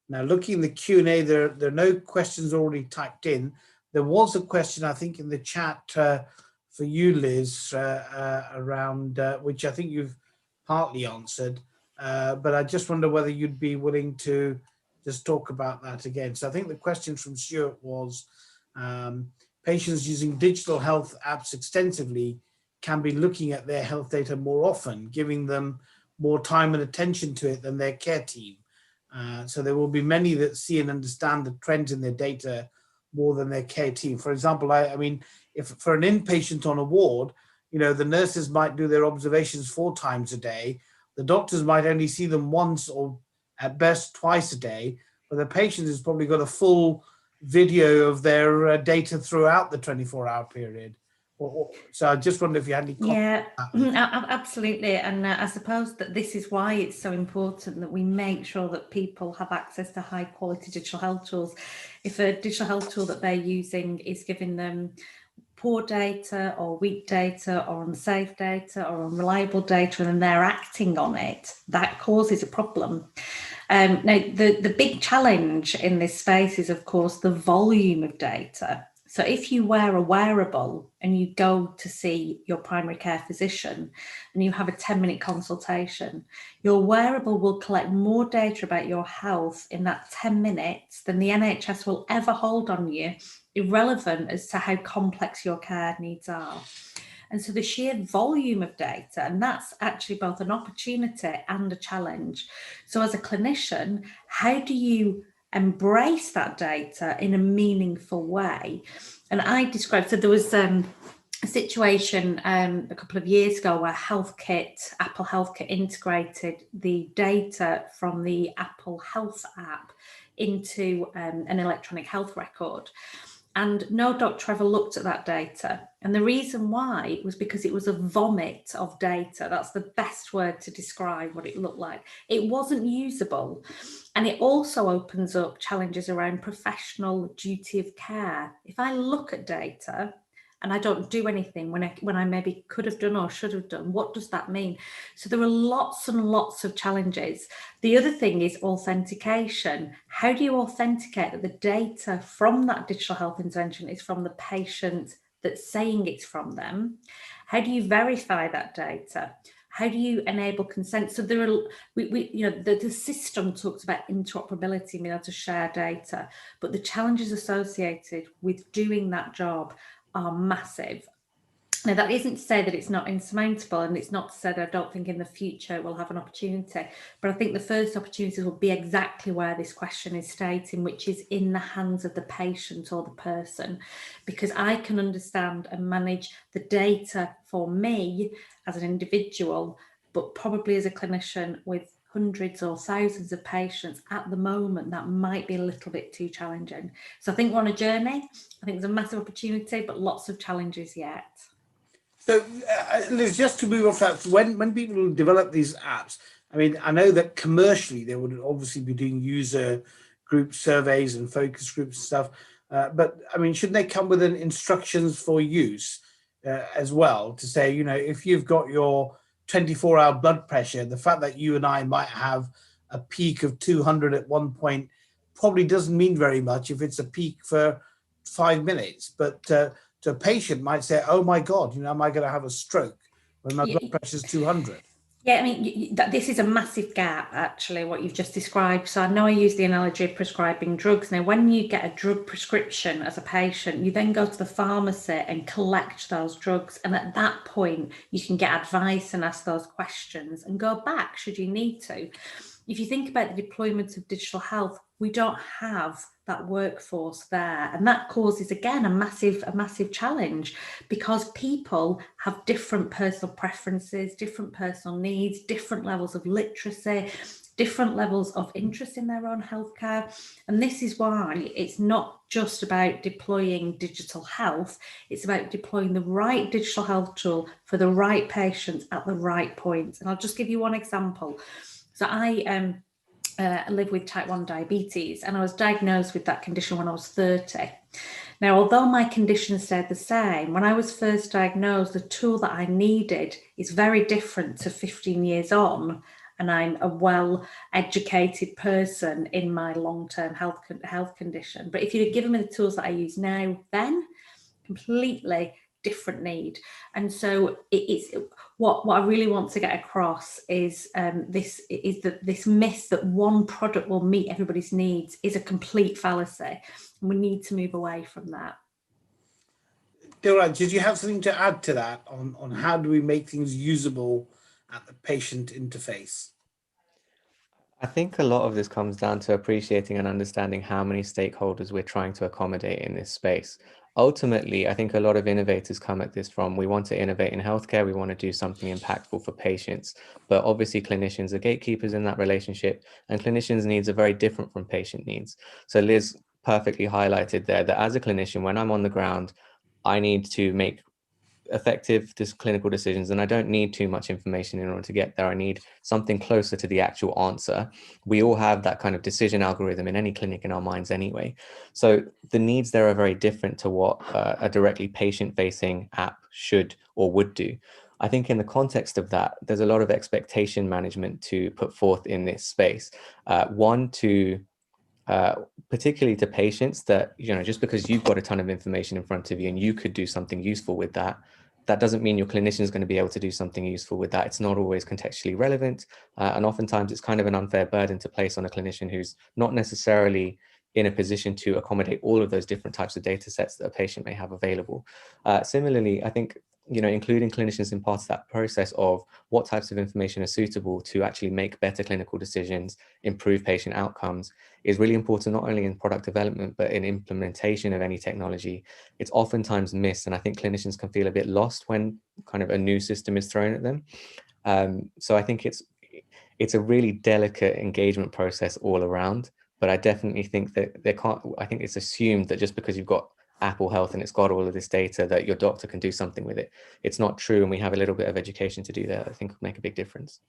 A: Now, looking in the Q&A, there are no questions already typed in. There was a question, I think, in the chat for you, Liz, around which I think you've partly answered. But I just wonder whether you'd be willing to just talk about that again. So I think the question from Stuart was, patients using digital health apps extensively can be looking at their health data more often, giving them more time and attention to it than their care team. So there will be many that see and understand the trends in their data more than their care team. For example, I mean, if for an inpatient on a ward, you know, the nurses might do their observations 4 times a day. The doctors might only see them once or at best twice a day, but the patient has probably got a full video of their data throughout the 24-hour period. So I just wonder if you had any comments.
B: Yeah, absolutely. And I suppose that this is why it's so important that we make sure that people have access to high quality digital health tools. If a digital health tool that they're using is giving them poor data or weak data or unsafe data or unreliable data, and then they're acting on it, that causes a problem. Now, the big challenge in this space is, of course, the volume of data. So if you wear a wearable and you go to see your primary care physician and you have a 10-minute consultation, your wearable will collect more data about your health in that 10 minutes than the NHS will ever hold on you, irrelevant as to how complex your care needs are. And so the sheer volume of data, and that's actually both an opportunity and a challenge. So as a clinician, how do you embrace that data in a meaningful way? And I described, so there was a situation a couple of years ago where Apple HealthKit integrated the data from the Apple Health app into an electronic health record. And no doctor ever looked at that data. And the reason why was because it was a vomit of data. That's the best word to describe what it looked like. It wasn't usable. And it also opens up challenges around professional duty of care. If I look at data and I don't do anything when I maybe could have done or should have done, what does that mean? So there are lots and lots of challenges. The other thing is authentication. How do you authenticate that the data from that digital health intervention is from the patient that's saying it's from them? How do you verify that data? How do you enable consent? So there are, the system talks about interoperability, being able to share data, but the challenges associated with doing that job are massive. Now, that isn't to say that it's not insurmountable, and it's not to say that I don't think in the future we'll have an opportunity, but I think the first opportunities will be exactly where this question is stating, which is in the hands of the patient or the person, because I can understand and manage the data for me as an individual, but probably as a clinician with hundreds or thousands of patients at the moment, that might be a little bit too challenging. So I think we're on a journey. I think there's a massive opportunity, but lots of challenges yet.
A: So, Liz, just to move off that, when people develop these apps, I mean, I know that commercially they would obviously be doing user group surveys and focus groups and stuff, but I mean, shouldn't they come with an instructions for use as well to say, if you've got your 24-hour blood pressure, the fact that you and I might have a peak of 200 at one point probably doesn't mean very much if it's a peak for 5 minutes, but to a patient might say, oh my God, am I going to have a stroke when my blood pressure is 200?
B: Yeah, I mean, this is a massive gap, actually, what you've just described. So I know I use the analogy of prescribing drugs. Now, when you get a drug prescription as a patient, you then go to the pharmacy and collect those drugs. And at that point, you can get advice and ask those questions and go back should you need to. If you think about the deployment of digital health, we don't have that workforce there. And that causes, again, a massive challenge, because people have different personal preferences, different personal needs, different levels of literacy, different levels of interest in their own healthcare. And this is why it's not just about deploying digital health, it's about deploying the right digital health tool for the right patients at the right point. And I'll just give you one example. So I live with type 1 diabetes, and I was diagnosed with that condition when I was 30. Now, although my condition stayed the same, when I was first diagnosed, the tool that I needed is very different to 15 years on, and I'm a well-educated person in my long-term health condition. But if you'd given me the tools that I use now, then completely different need. And so it's what I really want to get across is this myth that one product will meet everybody's needs is a complete fallacy, and we need to move away from that.
A: Dilraj, did you have something to add to that on how do we make things usable at the patient interface?
D: I think a lot of this comes down to appreciating and understanding how many stakeholders we're trying to accommodate in this space. Ultimately, I think a lot of innovators come at this from, we want to innovate in healthcare, we want to do something impactful for patients, but obviously clinicians are gatekeepers in that relationship, and clinicians' needs are very different from patient needs. So Liz perfectly highlighted there that as a clinician, when I'm on the ground, I need to make effective clinical decisions, and I don't need too much information in order to get there. I need something closer to the actual answer. We all have that kind of decision algorithm in any clinic in our minds anyway. So the needs there are very different to what a directly patient-facing app should or would do. I think in the context of that, there's a lot of expectation management to put forth in this space. One, to particularly to patients, that, you know, just because you've got a ton of information in front of you and you could do something useful with that, that doesn't mean your clinician is going to be able to do something useful with that. It's not always contextually relevant. And oftentimes it's kind of an unfair burden to place on a clinician who's not necessarily in a position to accommodate all of those different types of data sets that a patient may have available. Similarly, I think, you know, including clinicians in part of that process of what types of information are suitable to actually make better clinical decisions, improve patient outcomes, is really important, not only in product development, but in implementation of any technology. It's oftentimes missed, and I think clinicians can feel a bit lost when kind of a new system is thrown at them. So I think it's a really delicate engagement process all around, but I definitely think that I think it's assumed that just because you've got Apple Health and it's got all of this data that your doctor can do something with it. It's not true, and we have a little bit of education to do that. I think will make a big difference.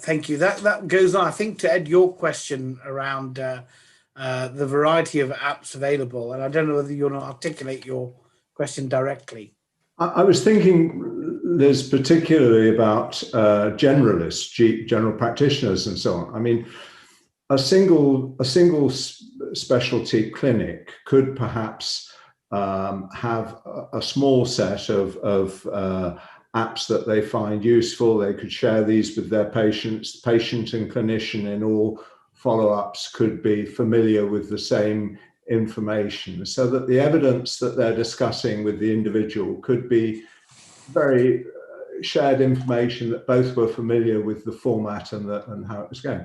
A: Thank you. That goes on, I think, to Ed, your question around the variety of apps available, and I don't know whether you want to articulate your question directly.
F: I was thinking, Liz, particularly about generalists, general practitioners, and so on. I mean, a single specialty clinic could perhaps have a small set of apps that they find useful. They could share these with their patients. Patient and clinician in all follow-ups could be familiar with the same information, so that the evidence that they're discussing with the individual could be very shared information that both were familiar with the format and how it was going.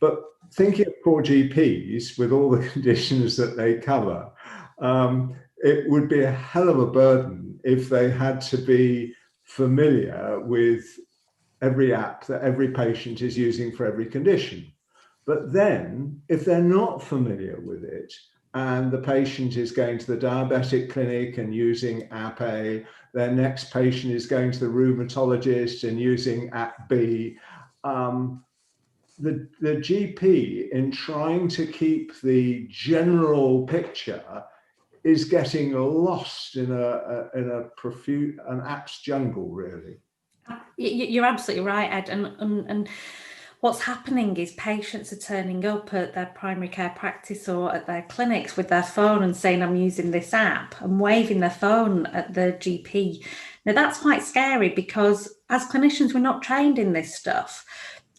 F: But thinking of poor GPs with all the conditions that they cover, it would be a hell of a burden if they had to be familiar with every app that every patient is using for every condition. But then, if they're not familiar with it, and the patient is going to the diabetic clinic and using app A, their next patient is going to the rheumatologist and using app B, the GP, in trying to keep the general picture, is getting lost in an app's jungle, really.
B: You're absolutely right, Ed. And what's happening is patients are turning up at their primary care practice or at their clinics with their phone and saying, I'm using this app, and waving their phone at the GP. Now, that's quite scary, because as clinicians, we're not trained in this stuff.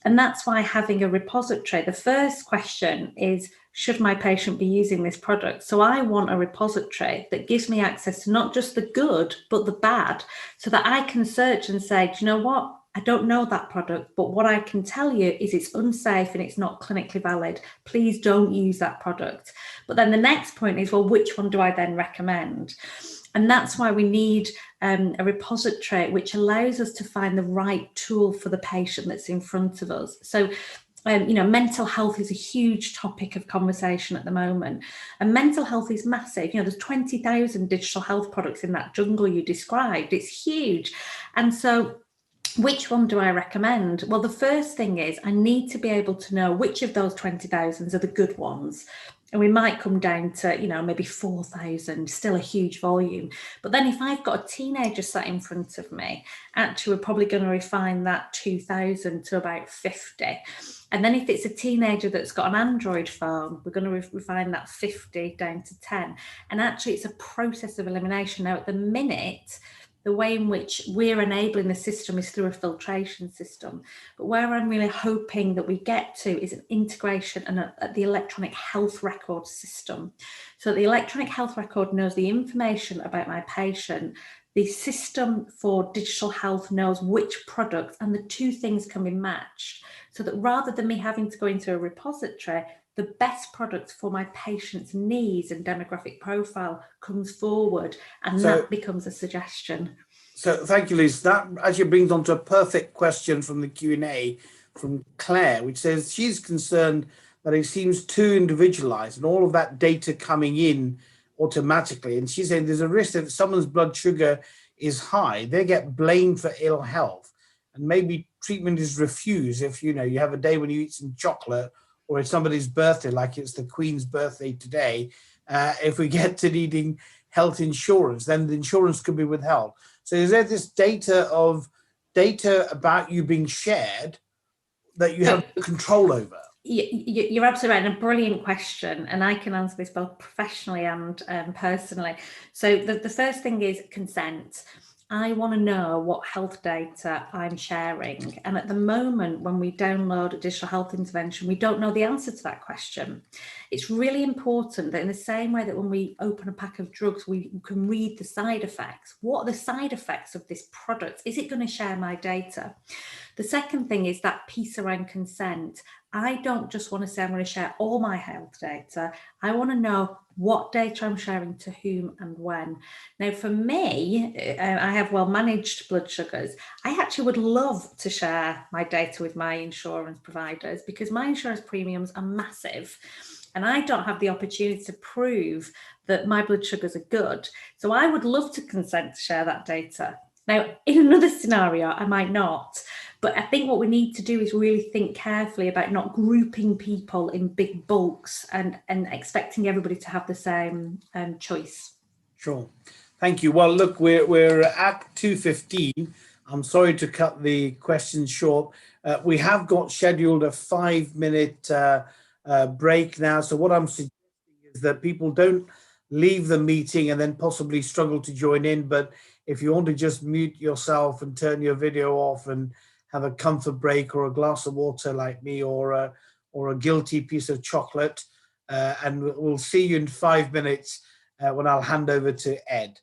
B: And that's why having a repository, the first question is, should my patient be using this product? So I want a repository that gives me access to not just the good, but the bad, so that I can search and say, do you know what? I don't know that product, but what I can tell you is it's unsafe and it's not clinically valid. Please don't use that product. But then the next point is, well, which one do I then recommend? And that's why we need a repository which allows us to find the right tool for the patient that's in front of us. So, you know, mental health is a huge topic of conversation at the moment. And mental health is massive. You know, there's 20,000 digital health products in that jungle you described. It's huge. And so, which one do I recommend? Well, the first thing is I need to be able to know which of those 20,000 are the good ones. And we might come down to, you know, maybe 4,000, still a huge volume. But then if I've got a teenager sat in front of me, actually we're probably going to refine that 2,000 to about 50. And then if it's a teenager that's got an Android phone, we're going to refine that 50 down to 10. And actually it's a process of elimination. Now, at the minute, the way in which we're enabling the system is through a filtration system. But where I'm really hoping that we get to is an integration and the electronic health record system. So the electronic health record knows the information about my patient. The system for digital health knows which product, and the two things can be matched. So that rather than me having to go into a repository, the best product for my patient's needs and demographic profile comes forward, and that becomes a suggestion.
A: So thank you, Liz. That actually brings on to a perfect question from the Q&A from Claire, which says she's concerned that it seems too individualized, and all of that data coming in automatically. And she's saying there's a risk that if someone's blood sugar is high, they get blamed for ill health. And maybe treatment is refused if, you have a day when you eat some chocolate, or it's somebody's birthday, like it's the Queen's birthday today. If we get to needing health insurance, then the insurance could be withheld. So is there this data about you being shared that you have control over?
B: You're absolutely right, and a brilliant question, and I can answer this both professionally and personally. So the first thing is consent. I want to know what health data I'm sharing, and at the moment when we download a digital health intervention, we don't know the answer to that question. It's really important that in the same way that when we open a pack of drugs, we can read the side effects. What are the side effects of this product? Is it going to share my data? The second thing is that piece around consent. I don't just want to say I'm going to share all my health data. I want to know what data I'm sharing to whom and when. Now, for me, I have well-managed blood sugars. I actually would love to share my data with my insurance providers because my insurance premiums are massive and I don't have the opportunity to prove that my blood sugars are good. So I would love to consent to share that data. Now, in another scenario, I might not. But I think what we need to do is really think carefully about not grouping people in big bulks and expecting everybody to have the same choice.
A: Sure. Thank you. Well, look, we're at 2:15. I'm sorry to cut the questions short. We have got scheduled a 5-minute break now. So what I'm suggesting is that people don't leave the meeting and then possibly struggle to join in. But if you want to just mute yourself and turn your video off and have a comfort break or a glass of water like me, or a guilty piece of chocolate, and we'll see you in 5 minutes when I'll hand over to Ed.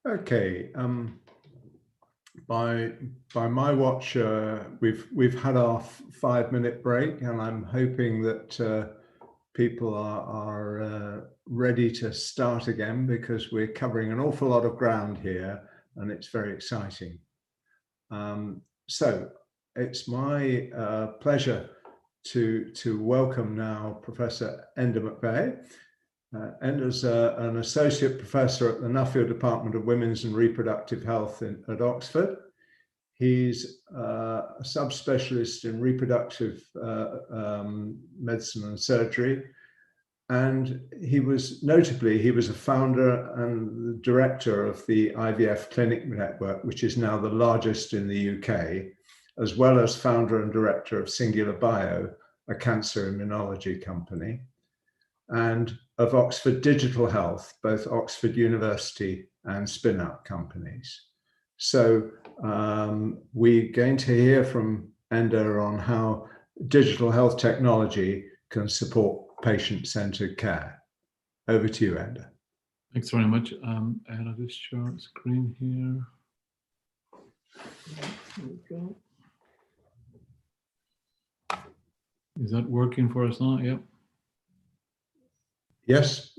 F: Okay. By my watch, we've had our 5-minute break, and I'm hoping that people are ready to start again, because we're covering an awful lot of ground here, and it's very exciting. So it's my pleasure to welcome now Professor Enda McVeigh. Enda's an associate professor at the Nuffield Department of Women's and Reproductive Health at Oxford. He's a subspecialist in reproductive medicine and surgery. And he was a founder and the director of the IVF Clinic Network, which is now the largest in the UK, as well as founder and director of Singular Bio, a cancer immunology company, and of Oxford Digital Health, both Oxford University and spin-out companies. So we're going to hear from Enda on how digital health technology can support patient-centered care. Over to you, Enda.
G: Thanks very much. And I'll just share screen here. There we go. Is that working for us now? Yep.
F: Yes.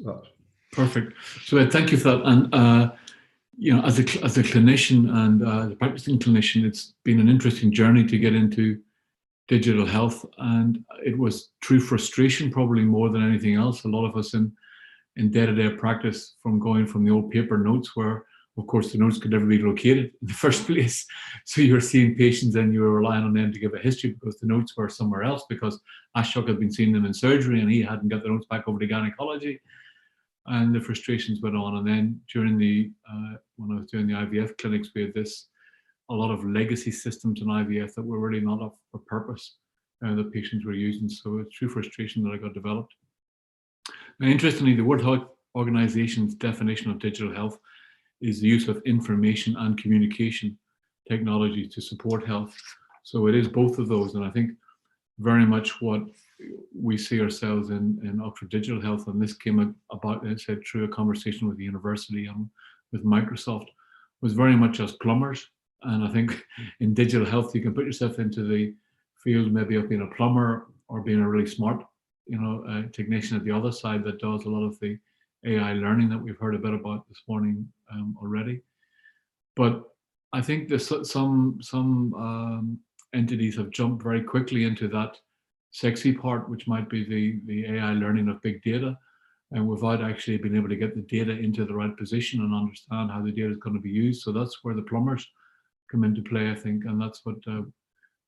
G: Perfect. So thank you for that. And you know, as a clinician and as a practicing clinician, it's been an interesting journey to get into digital health, and it was true frustration probably more than anything else. A lot of us in day-to-day practice, from going from the old paper notes, where of course the notes could never be located in the first place, so you're seeing patients and you were relying on them to give a history because the notes were somewhere else, because Ashok had been seeing them in surgery and he hadn't got the notes back over to gynecology, and the frustrations went on. And then during the when I was doing the IVF clinics, we had a lot of legacy systems in IVF that were really not for purpose that patients were using. So it's true frustration that I got developed. Now, interestingly, the World Health Organization's definition of digital health is the use of information and communication technology to support health. So it is both of those. And I think very much what we see ourselves in Oxford Digital Health, and this came about, as I said, through a conversation with the university and with Microsoft, was very much as plumbers. And I think in digital health, you can put yourself into the field maybe of being a plumber or being a really smart, technician at the other side that does a lot of the AI learning that we've heard a bit about this morning already. But I think there's some entities have jumped very quickly into that sexy part, which might be the AI learning of big data, and without actually being able to get the data into the right position and understand how the data is going to be used. So that's where the plumbers come into play, I think, and that's what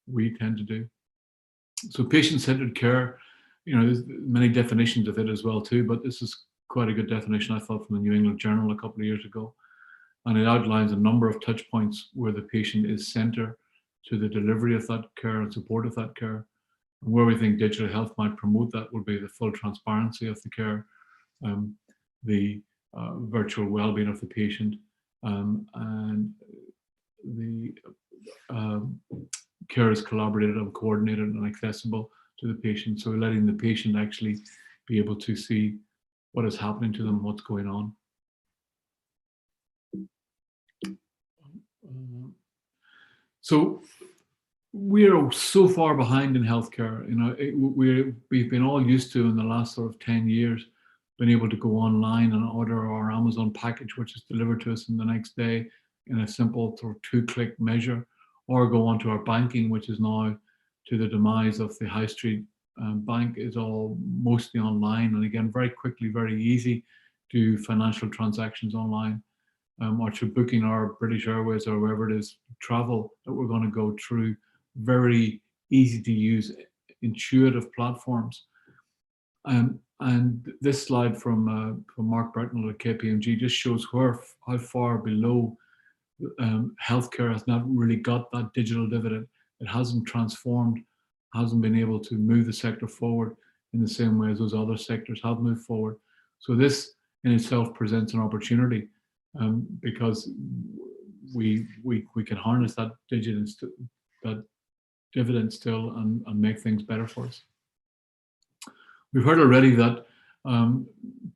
G: we tend to do. So patient-centered care, there's many definitions of it as well too, but this is quite a good definition, I thought, from the New England Journal a couple of years ago. And it outlines a number of touch points where the patient is center to the delivery of that care and support of that care. And where we think digital health might promote that will be the full transparency of the care, the virtual well-being of the patient, and the care is collaborated and coordinated and accessible to the patient. So letting the patient actually be able to see what is happening to them, what's going on. So we're so far behind in healthcare. We've been all used to, in the last sort of 10 years, been able to go online and order our Amazon package, which is delivered to us in the next day in a simple sort of 2-click measure, or go onto our banking, which is now, to the demise of the high street bank, is all mostly online, and again, very quickly, very easy, do financial transactions online, or through booking our British Airways or wherever it is travel that we're going to go through, very easy to use, intuitive platforms. And this slide from Mark Bretnell at KPMG just shows how far below healthcare has not really got that digital dividend. It hasn't transformed, hasn't been able to move the sector forward in the same way as those other sectors have moved forward. So this in itself presents an opportunity, because we can harness that dividend still and make things better for us. We've heard already that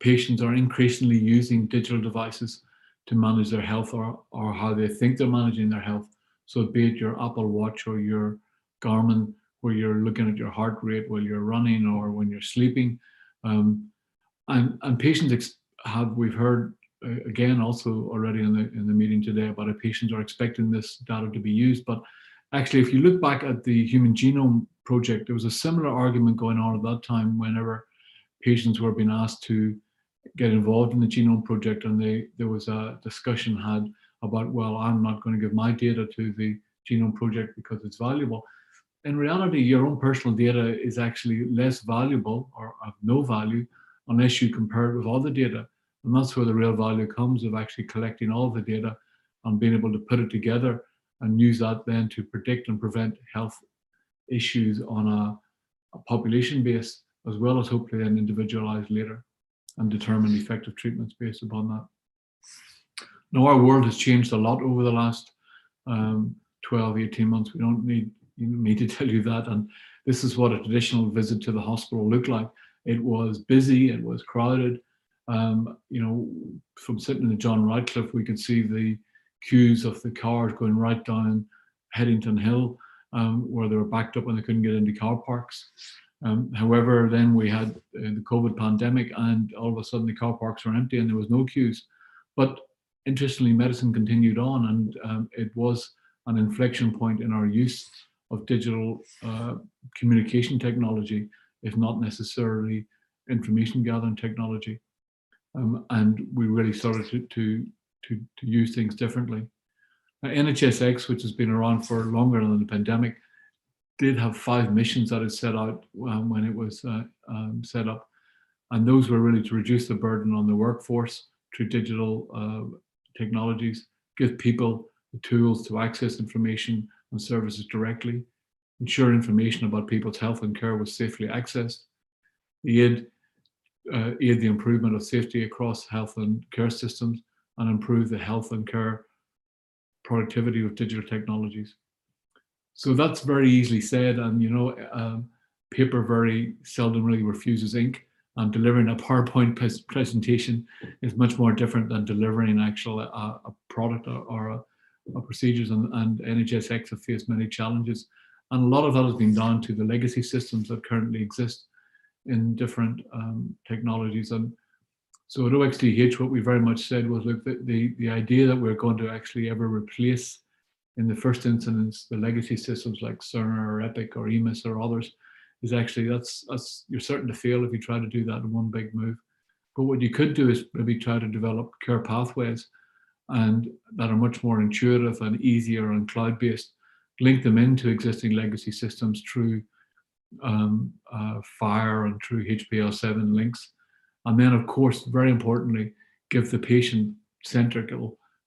G: patients are increasingly using digital devices to manage their health, or how they think they're managing their health. So be it your Apple Watch or your Garmin, where you're looking at your heart rate while you're running or when you're sleeping. And patients we've heard again also already in the meeting today about how patients are expecting this data to be used. But actually, if you look back at the Human Genome Project, there was a similar argument going on at that time whenever patients were being asked to get involved in the Genome Project, and there was a discussion had about, well, I'm not going to give my data to the Genome Project because it's valuable. In reality, your own personal data is actually less valuable or of no value unless you compare it with all the data. And that's where the real value comes, of actually collecting all the data and being able to put it together and use that then to predict and prevent health issues on a population base, as well as hopefully then individualized later and determine effective treatments based upon that. Now, our world has changed a lot over the last 12, 18 months. We don't need me to tell you that. And this is what a traditional visit to the hospital looked like. It was busy, it was crowded. From sitting in the John Radcliffe, we could see the queues of the cars going right down Headington Hill, where they were backed up and they couldn't get into car parks. However, then we had the COVID pandemic, and all of a sudden the car parks were empty and there was no queues. But interestingly, medicine continued on, and it was an inflection point in our use of digital communication technology, if not necessarily information gathering technology. And we really started to use things differently. Now, NHSX, which has been around for longer than the pandemic, did have 5 missions that it set out when it was set up. And those were really to reduce the burden on the workforce through digital technologies, give people the tools to access information and services directly, ensure information about people's health and care was safely accessed, aid the improvement of safety across health and care systems, and improve the health and care productivity with digital technologies. So that's very easily said, and paper very seldom really refuses ink, and delivering a PowerPoint presentation is much more different than delivering actual a product or a procedures, and NHSX have faced many challenges, and a lot of that has been down to the legacy systems that currently exist in different technologies. And so at OXDH, what we very much said was, look, the idea that we're going to actually ever replace, in the first instance, the legacy systems like Cerner or Epic or EMIS or others, is actually, that's you're certain to fail if you try to do that in one big move. But what you could do is maybe try to develop care pathways and that are much more intuitive and easier and cloud-based, link them into existing legacy systems through FHIR and through HPL7 links. And then, of course, very importantly, give the patient-centric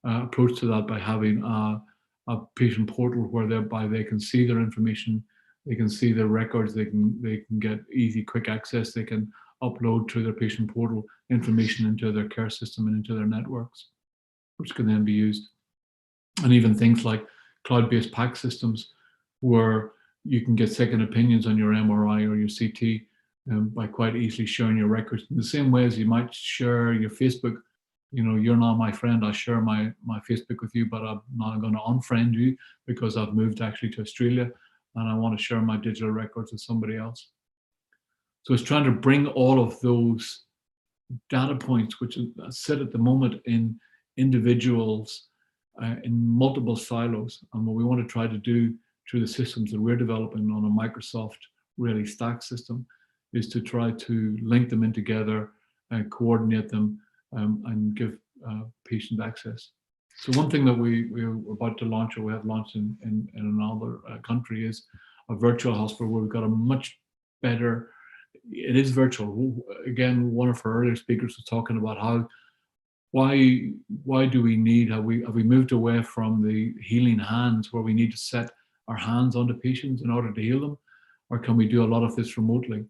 G: approach to that by having a patient portal where thereby they can see their information, they can see their records, they can get easy, quick access, they can upload through their patient portal information into their care system and into their networks, which can then be used. And even things like cloud-based PAC systems, where you can get second opinions on your MRI or your CT by quite easily sharing your records in the same way as you might share your Facebook. You're not my friend, I share my Facebook with you, but I'm not going to unfriend you because I've moved actually to Australia and I want to share my digital records with somebody else. So it's trying to bring all of those data points, which sit at the moment in individuals in multiple silos. And what we want to try to do through the systems that we're developing on a Microsoft really stack system is to try to link them in together and coordinate them and give patient access. So one thing that we're about to launch, or we have launched in another country, is a virtual hospital where we've got a much better, it is virtual. Again, one of our earlier speakers was talking about how, why do we need, have we moved away from the healing hands where we need to set our hands onto patients in order to heal them, or can we do a lot of this remotely?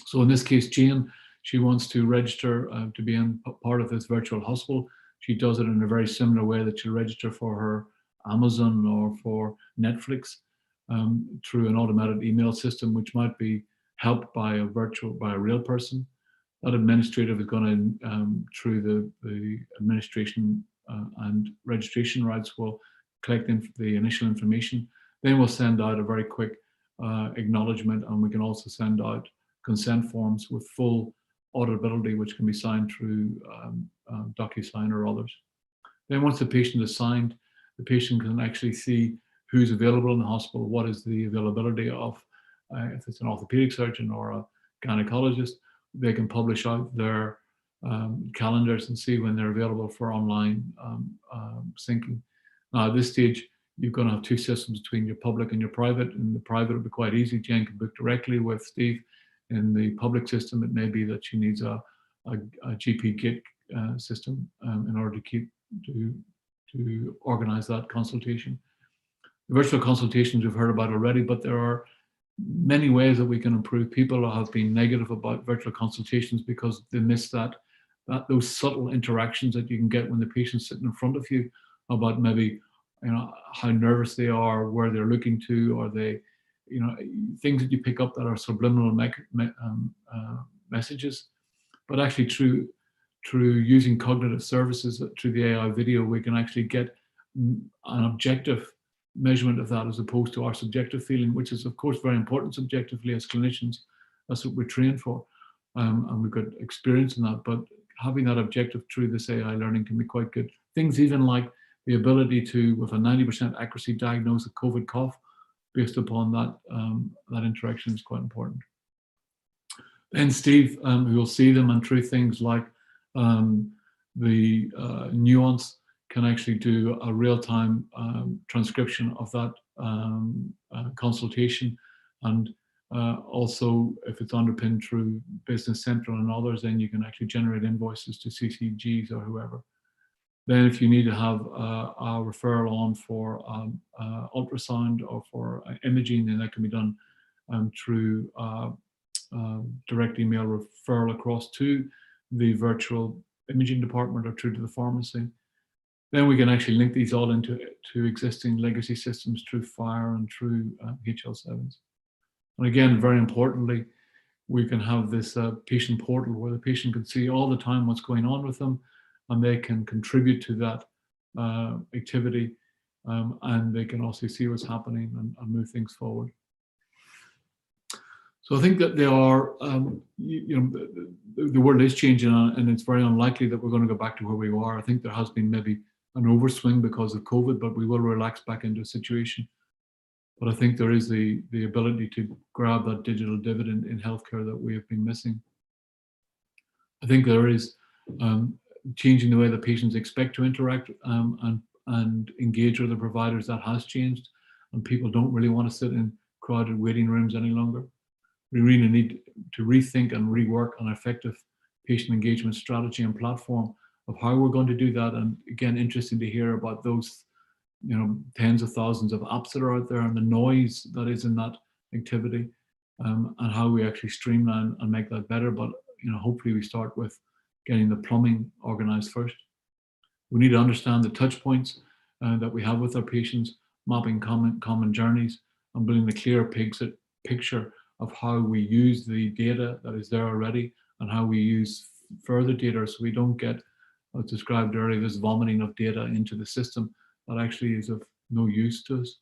G: So in this case, Jane, she wants to register to be in part of this virtual hospital. She does it in a very similar way that she'll register for her Amazon or for Netflix through an automated email system, which might be helped by a real person. That administrative is going to, through the administration and registration rights, will collect the initial information. Then we'll send out a very quick acknowledgement, and we can also send out consent forms with full auditability, which can be signed through DocuSign or others. Then once the patient is signed, the patient can actually see who's available in the hospital, what is the availability of, if it's an orthopedic surgeon or a gynecologist, they can publish out their calendars and see when they're available for online syncing. Now at this stage, you're going to have two systems between your public and your private. In the private, it'll be quite easy. Jen can book directly with Steve. In the public system, it may be that she needs a GP Git system in order to organize that consultation. The virtual consultations we've heard about already, but there are many ways that we can improve. People have been negative about virtual consultations because they miss those subtle interactions that you can get when the patient's sitting in front of you, about maybe, you know, how nervous they are, where they're looking to, or they, you know, things that you pick up that are subliminal messages. But actually through using cognitive services, through the AI video, we can actually get an objective measurement of that, as opposed to our subjective feeling, which is of course very important subjectively as clinicians. That's what we're trained for, and we've got experience in that. But having that objective through this AI learning can be quite good. Things even like the ability to, with a 90% accuracy, diagnose a COVID cough based upon that interaction is quite important. Then Steve, who will see them, and through things like the nuance, can actually do a real-time transcription of that consultation. And also, if it's underpinned through Business Central and others, then you can actually generate invoices to CCGs or whoever. Then if you need to have a referral on for ultrasound or for imaging, then that can be done through direct email referral across to the virtual imaging department or through to the pharmacy. Then we can actually link these all into existing legacy systems through FHIR and through HL7s. And again, very importantly, we can have this patient portal where the patient can see all the time what's going on with them, and they can contribute to that activity, and they can also see what's happening and move things forward. So I think that there are, the world is changing, and it's very unlikely that we're going to go back to where we were. I think there has been maybe an overswing because of COVID, but we will relax back into a situation. But I think there is the ability to grab that digital dividend in healthcare that we have been missing. I think there is changing the way that patients expect to interact and engage with the providers. That has changed, and people don't really want to sit in crowded waiting rooms any longer. We really need to rethink and rework an effective patient engagement strategy and platform of how we're going to do that. And again, interesting to hear about those, tens of thousands of apps that are out there and the noise that is in that activity, and how we actually streamline and make that better. But hopefully we start with getting the plumbing organized first. We need to understand the touch points that we have with our patients, mapping common journeys, and building a clear picture of how we use the data that is there already and how we use further data, so we don't get, as described earlier, this vomiting of data into the system that actually is of no use to us.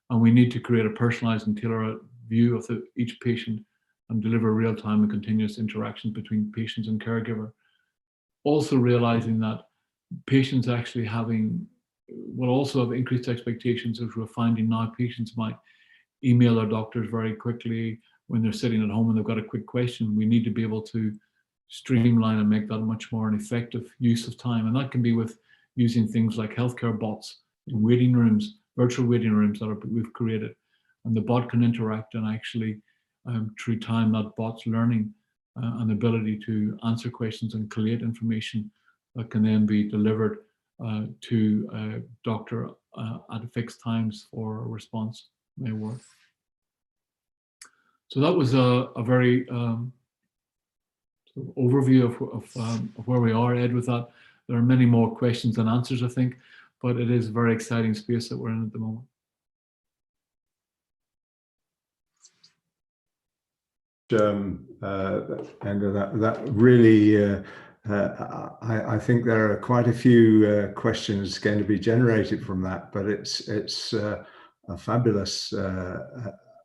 G: And we need to create a personalized and tailored view of each patient and deliver real-time and continuous interactions between patients and caregiver. Also realizing that patients actually will also have increased expectations, as we're finding now. Patients might email their doctors very quickly when they're sitting at home and they've got a quick question. We need to be able to streamline and make that much more an effective use of time. And that can be with using things like healthcare bots in waiting rooms, virtual waiting rooms that we've created. And the bot can interact and actually, through time, that bot's learning and ability to answer questions and collate information that can then be delivered to a doctor at fixed times for a response may work. So that was a very sort of overview of where we are, Ed, with that. There are many more questions than answers, I think, but it is a very exciting space that we're in at the moment.
F: end of that. That really, I think there are quite a few questions going to be generated from that, but it's a fabulous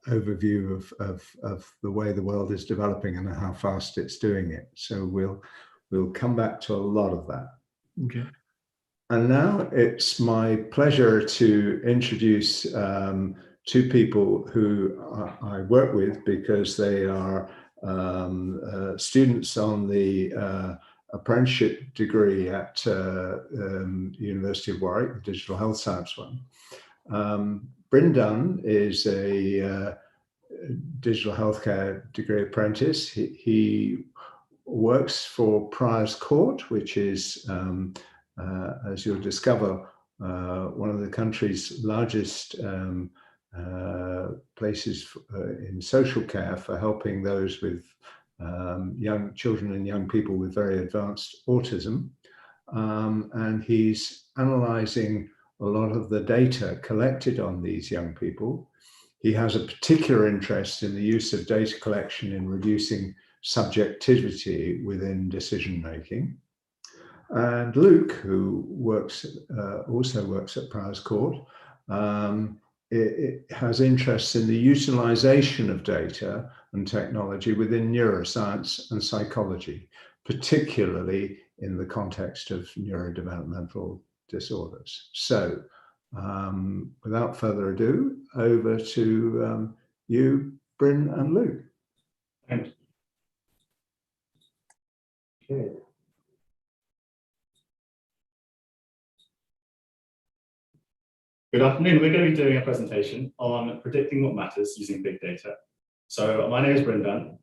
F: overview of the way the world is developing and how fast it's doing it. So we'll come back to a lot of that.
G: Okay.
F: And now it's my pleasure to introduce two people who I work with because they are students on the apprenticeship degree at University of Warwick, the digital health science one. Bryn Dunn is a digital healthcare degree apprentice. He works for Prior's Court, which is, as you'll discover, one of the country's largest places in social care for helping those with young children and young people with very advanced autism. And he's analyzing a lot of the data collected on these young people. He has a particular interest in the use of data collection in reducing subjectivity within decision making. And Luke, who also works at Prior's Court, it has interests in the utilization of data and technology within neuroscience and psychology, particularly in the context of neurodevelopmental disorders. So without further ado, over to you, Bryn and Luke.
H: Thank you. Okay. Good afternoon. We're going to be doing a presentation on predicting what matters using big data. So my name is Bryn Dunn.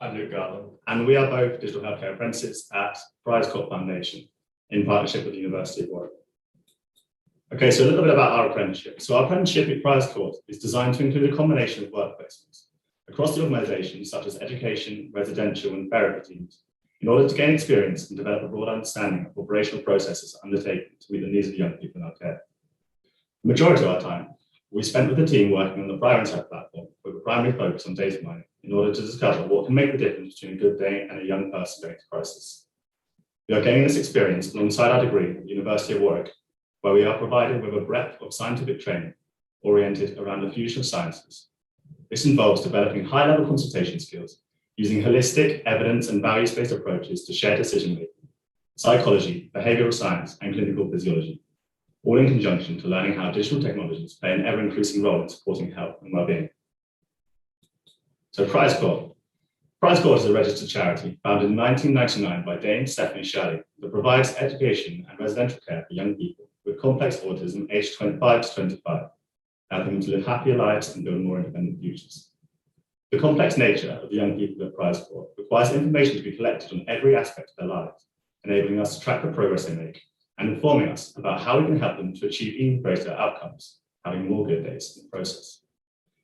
H: I'm Luke Garland, and we are both digital healthcare apprentices at Prior's Court Foundation in partnership with the University of Warwick. Okay, so a little bit about our apprenticeship. So our apprenticeship at Prior's Court is designed to include a combination of work placements across the organisation, such as education, residential and therapy teams, in order to gain experience and develop a broad understanding of operational processes undertaken to meet the needs of young people in our care. The majority of our time we spent with the team working on the Prior Insight platform with a primary focus on data mining in order to discover what can make the difference between a good day and a young person going to crisis. We are gaining this experience alongside our degree at the University of Warwick, where we are provided with a breadth of scientific training oriented around the fusion of sciences. This involves developing high-level consultation skills, using holistic, evidence and values-based approaches to shared decision-making, psychology, behavioral science, and clinical physiology, all in conjunction to learning how digital technologies play an ever-increasing role in supporting health and well-being. So Prior's Court. Prior's Court is a registered charity founded in 1999 by Dame Stephanie Shirley that provides education and residential care for young people with complex autism aged 25 to 25, helping them to live happier lives and build more independent futures. The complex nature of the young people at Prior's Court requires information to be collected on every aspect of their lives, enabling us to track the progress they make and informing us about how we can help them to achieve even greater outcomes, having more good days in the process.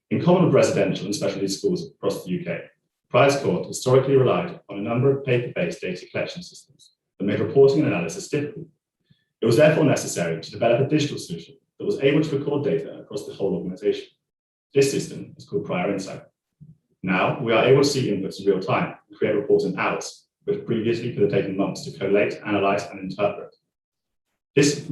H: In common with residential and special needs schools across the UK, Prior's Court historically relied on a number of paper-based data collection systems that made reporting and analysis difficult. It was therefore necessary to develop a digital solution that was able to record data across the whole organisation. This system is called Prior Insight. Now, we are able to see inputs in real time and create reports in hours, which previously could have taken months to collate, analyse and interpret. This is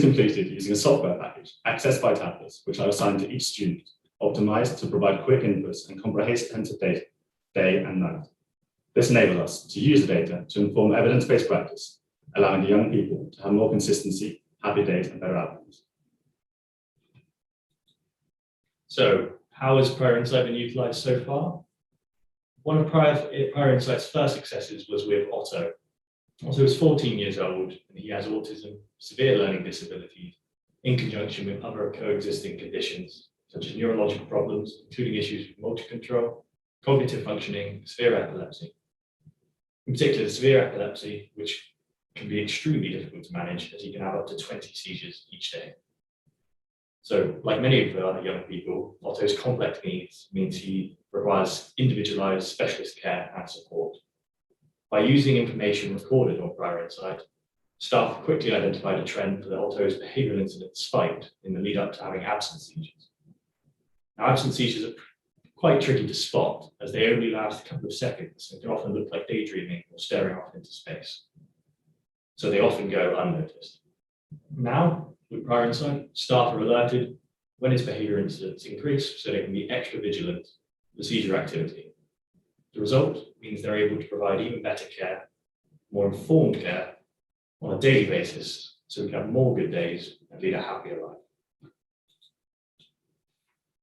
H: completed using a software package accessed by tablets, which are assigned to each student, optimized to provide quick inputs and comprehensive data, day and night. This enables us to use the data to inform evidence-based practice, allowing the young people to have more consistency, happy days, and better outcomes.
I: So, how has Prior Insight been utilised so far? One of Prior Insight's first successes was with Otto. Otto is 14 years old and he has autism, severe learning disabilities, in conjunction with other coexisting conditions, such as neurological problems, including issues with motor control, cognitive functioning, severe epilepsy. In particular, severe epilepsy, which can be extremely difficult to manage, as he can have up to 20 seizures each day. So, like many of the other young people, Otto's complex needs means he requires individualized specialist care and support. By using information recorded on Prior Insight, staff quickly identified a trend that Otto's behavioural incidents spiked in the lead up to having absence seizures. Now, absence seizures are quite tricky to spot as they only last a couple of seconds and can often look like daydreaming or staring off into space. So they often go unnoticed. Now, with prior insight, staff are alerted when its behavior incidents increase so they can be extra vigilant for seizure activity. The result means they're able to provide even better care, more informed care on a daily basis, so we can have more good days and lead a happier life.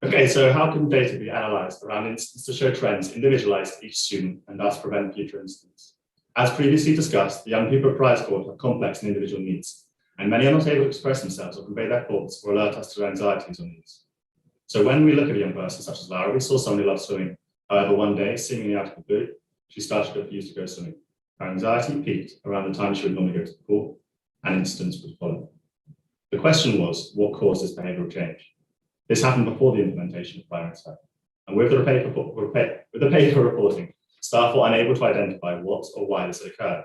H: Okay, so how can data be analysed around incidents to show trends individualised to each student and thus prevent future incidents? As previously discussed, the young people at Prior's Court have complex and individual needs, and many are not able to express themselves or convey their thoughts or alert us to their anxieties or needs. So when we look at a young person such as Lara, we saw someone who loved swimming. However, one day, seemingly out of the blue, she started to refuse to go swimming. Her anxiety peaked around the time she would normally go to the pool, and incidents would follow. The question was, what caused this behavioural change? This happened before the implementation of prior insight. And with the paper reporting, staff were unable to identify what or why this had occurred.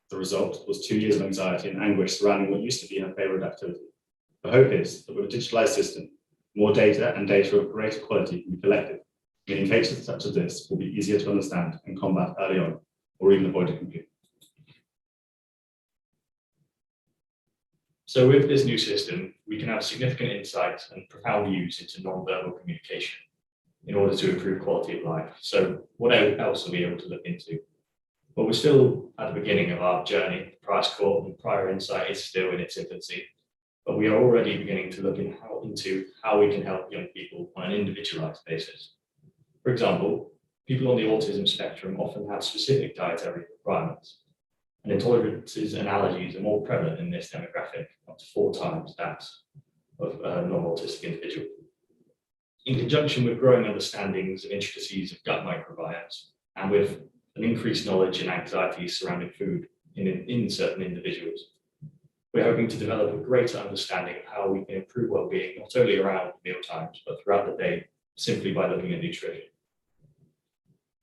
H: The result was 2 years of anxiety and anguish surrounding what used to be her favourite activity. The hope is that with a digitalised system, more data and data of greater quality can be collected, meaning cases such as this will be easier to understand and combat early on, or even avoided completely.
I: So with this new system, we can have significant insights and profound views into non-verbal communication in order to improve quality of life. So what else are we able to look into? Well, we're still at the beginning of our journey. Prior's Court and prior insight is still in its infancy, but we are already beginning to look into how we can help young people on an individualized basis. For example, people on the autism spectrum often have specific dietary requirements, and intolerances and allergies are more prevalent in this demographic, up to 4 times that of a non-autistic individual. In conjunction with growing understandings and intricacies of gut microbiomes, and with an increased knowledge and anxiety surrounding food in certain individuals, we're hoping to develop a greater understanding of how we can improve well-being, not only around meal times, but throughout the day, simply by looking at nutrition.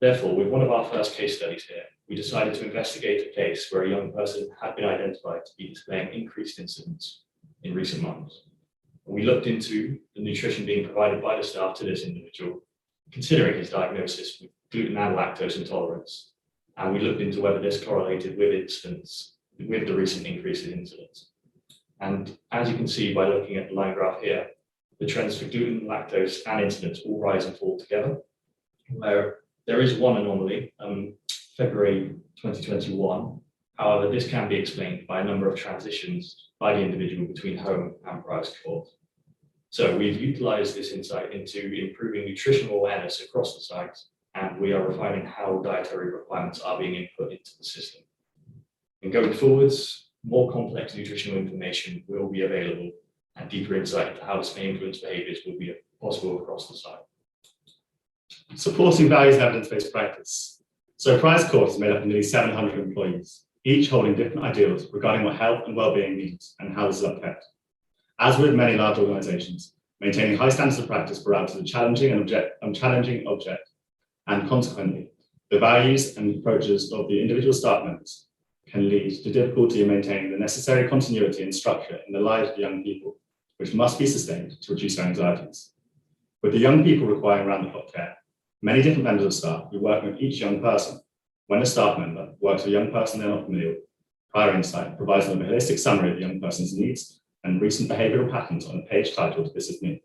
I: Therefore, with one of our first case studies here, we decided to investigate a case where a young person had been identified to be displaying increased incidence in recent months. We looked into the nutrition being provided by the staff to this individual, considering his diagnosis with gluten and lactose intolerance, and we looked into whether this correlated with the recent increase in incidence. And as you can see by looking at the line graph here, the trends for gluten, lactose, and incidence all rise and fall together, where there is one anomaly, February 2021. However, this can be explained by a number of transitions by the individual between home and Prior's Court. So we've utilized this insight into improving nutritional awareness across the site, and we are refining how dietary requirements are being input into the system. And going forwards, more complex nutritional information will be available, and deeper insight into how this may influence behaviors will be possible across the site.
H: Supporting values and evidence-based practice. So Prior's Court is made up of nearly 700 employees, each holding different ideals regarding what health and well-being means and how this is upkept. As with many large organisations, maintaining high standards of practice parameters a challenging object, and consequently, the values and approaches of the individual staff members can lead to difficulty in maintaining the necessary continuity and structure in the lives of young people, which must be sustained to reduce their anxieties. With the young people requiring round-the-clock care, many different members of staff will work with each young person. When a staff member works with a young person they're not familiar with, Prior Insight provides them a holistic summary of the young person's needs and recent behavioural patterns on a page titled "This Is Me."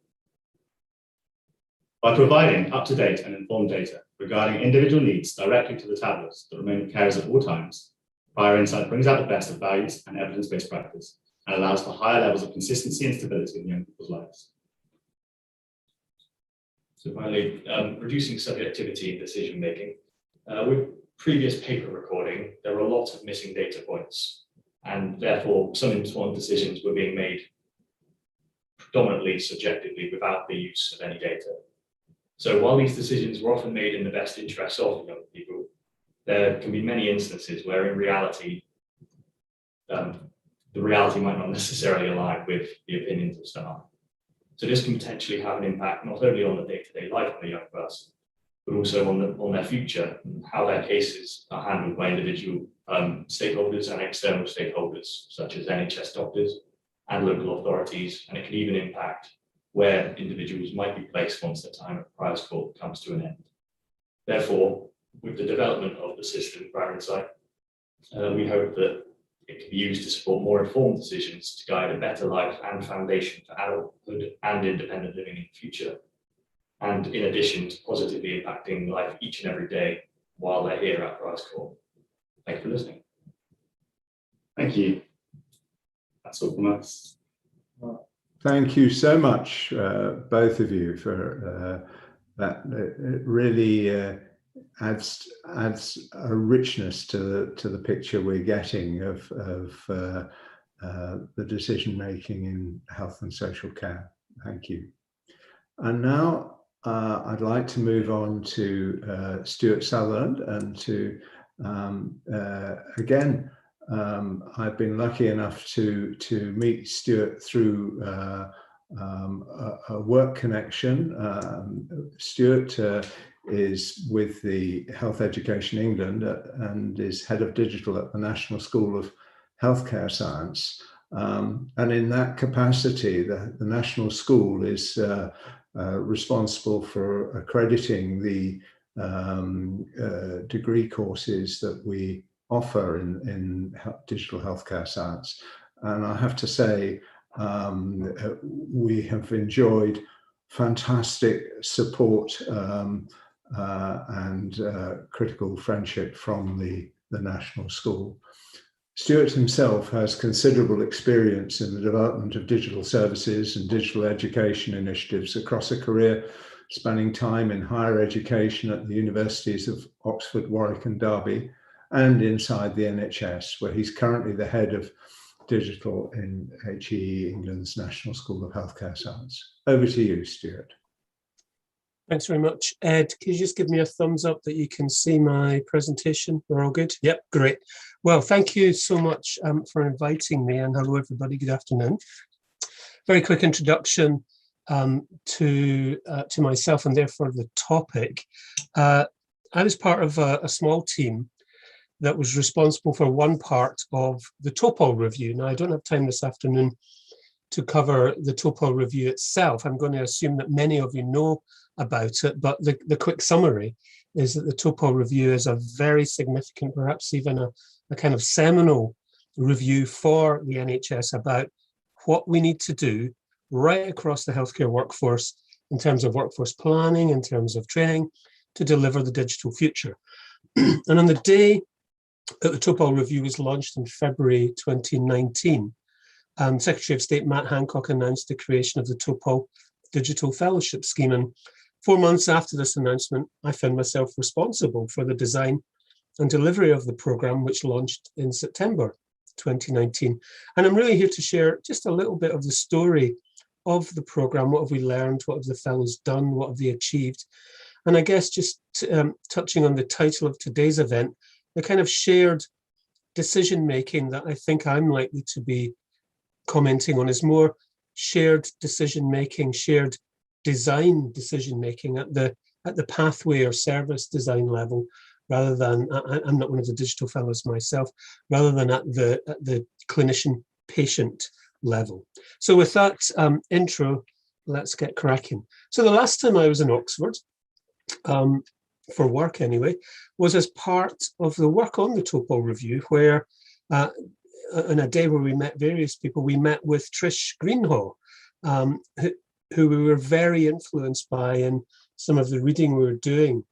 H: By providing up-to-date and informed data regarding individual needs directly to the tablets that remain with carers at all times, Prior Insight brings out the best of values and evidence-based practice and allows for higher levels of consistency and stability in young people's lives.
I: So finally, reducing subjectivity in decision-making. With previous paper recording, there were a lot of missing data points, and therefore some informed decisions were being made predominantly subjectively without the use of any data. So while these decisions were often made in the best interests of young people, there can be many instances where in reality, the reality might not necessarily align with the opinions of staff. So this can potentially have an impact not only on the day-to-day life of a young person, but also on their future and how their cases are handled by individual stakeholders and external stakeholders, such as NHS doctors and local authorities, and it can even impact where individuals might be placed once their time at prior court comes to an end. Therefore, with the development of the system, Prior Insight, we hope that it can be used to support more informed decisions to guide a better life and foundation for adulthood and independent living in the future. And in addition to positively impacting life each and every day while they're here at Prior Court. Thank you for listening.
H: Thank you. That's all from us.
F: Thank you so much, both of you, for that. It really adds a richness to the picture we're getting of the decision making in health and social care. Thank you. And now I'd like to move on to Stuart Sutherland, and to again, I've been lucky enough to meet Stuart through a work connection. Stuart is with the Health Education England and is head of digital at the National School of Healthcare Science. And in that capacity, the National School is responsible for accrediting the degree courses that we offer in digital healthcare science. And I have to say, we have enjoyed fantastic support and critical friendship from the National School. Stuart himself has considerable experience in the development of digital services and digital education initiatives across a career spanning time in higher education at the universities of Oxford, Warwick and Derby, and inside the NHS, where he's currently the head of digital in HE England's National School of Healthcare Science. Over to you, Stuart.
J: Thanks very much. Ed, could you just give me a thumbs up that you can see my presentation? We're all good? Yep, great. Well, thank you so much for inviting me, and hello everybody, good afternoon. Very quick introduction to myself and therefore the topic. I was part of a small team that was responsible for one part of the TOPOL review. Now, I don't have time this afternoon to cover the TOPOL review itself. I'm going to assume that many of you know about it, but the quick summary is that the TOPOL review is a very significant, perhaps even a kind of seminal review for the NHS about what we need to do right across the healthcare workforce in terms of workforce planning, in terms of training, to deliver the digital future. And on the day that the TOPOL review was launched in February 2019, Secretary of State Matt Hancock announced the creation of the TOPOL Digital Fellowship Scheme. And 4 months after this announcement, I found myself responsible for the design and delivery of the programme, which launched in September 2019. And I'm really here to share just a little bit of the story of the programme. What have we learned? What have the fellows done? What have they achieved? And I guess just touching on the title of today's event, the kind of shared decision-making that I think I'm likely to be commenting on is more shared decision-making, shared design decision-making at the pathway or service design level, rather than, I'm not one of the digital fellows myself, rather than at the clinician-patient level. So with that intro, let's get cracking. So the last time I was in Oxford, for work anyway, was as part of the work on the TOPOL review, where on a day where we met various people, we met with Trish Greenhaw, who we were very influenced by in some of the reading we were doing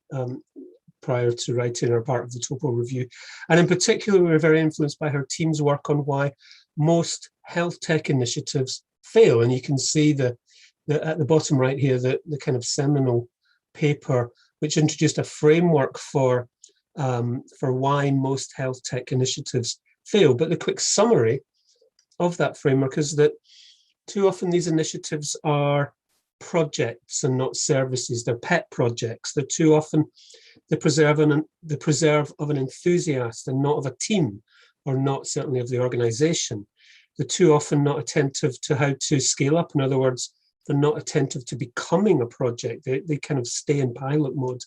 J: prior to writing our part of the TOPOL review. And in particular, we were very influenced by her team's work on why most health tech initiatives fail. And you can see at the bottom right here, the kind of seminal paper, which introduced a framework for why most health tech initiatives fail. But the quick summary of that framework is that too often these initiatives are projects and not services. They're pet projects. They're too often the preserve of an enthusiast and not of a team, or not certainly of the organization. They're too often not attentive to how to scale up. In other words, they're not attentive to becoming a project. They kind of stay in pilot mode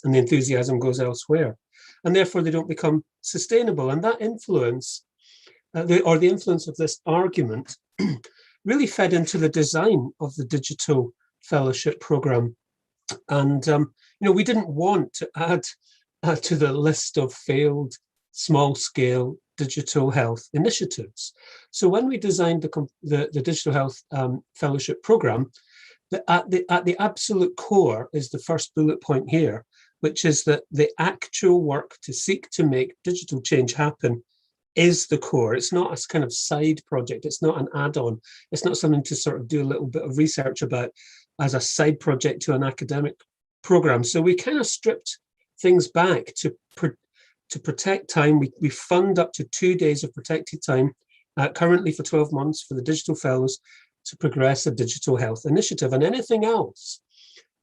J: and the enthusiasm goes elsewhere. And therefore they don't become sustainable. And that influence, the influence of this argument really fed into the design of the digital fellowship program. And, we didn't want to add to the list of failed small-scale digital health initiatives. So when we designed the digital health fellowship program, at the absolute core is the first bullet point here, which is that the actual work to seek to make digital change happen is the core. It's not a kind of side project. It's not an add-on. It's not something to sort of do a little bit of research about as a side project to an academic program. So we kind of stripped things back to protect time. We fund up to 2 days of protected time, currently for 12 months for the digital fellows, to progress a digital health initiative. And anything else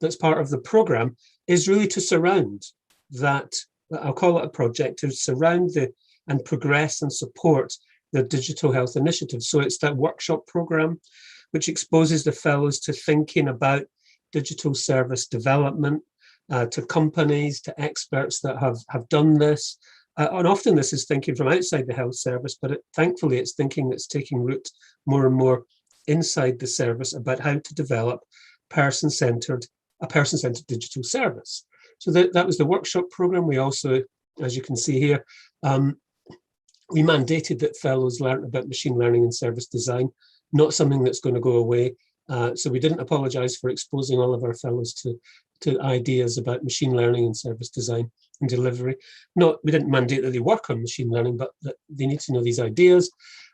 J: that's part of the program is really to surround that, I'll call it a project, to surround and progress and support the digital health initiative. So it's that workshop program, which exposes the fellows to thinking about digital service development, to companies, to experts that have done this. And often this is thinking from outside the health service, but thankfully it's thinking that's taking root more and more inside the service about how to develop a person-centered digital service. So that was the workshop program. We also, as you can see here, we mandated that fellows learn about machine learning and service design, not something that's going to go away. So we didn't apologize for exposing all of our fellows to ideas about machine learning and service design and delivery. We didn't mandate that they work on machine learning, but that they need to know these ideas.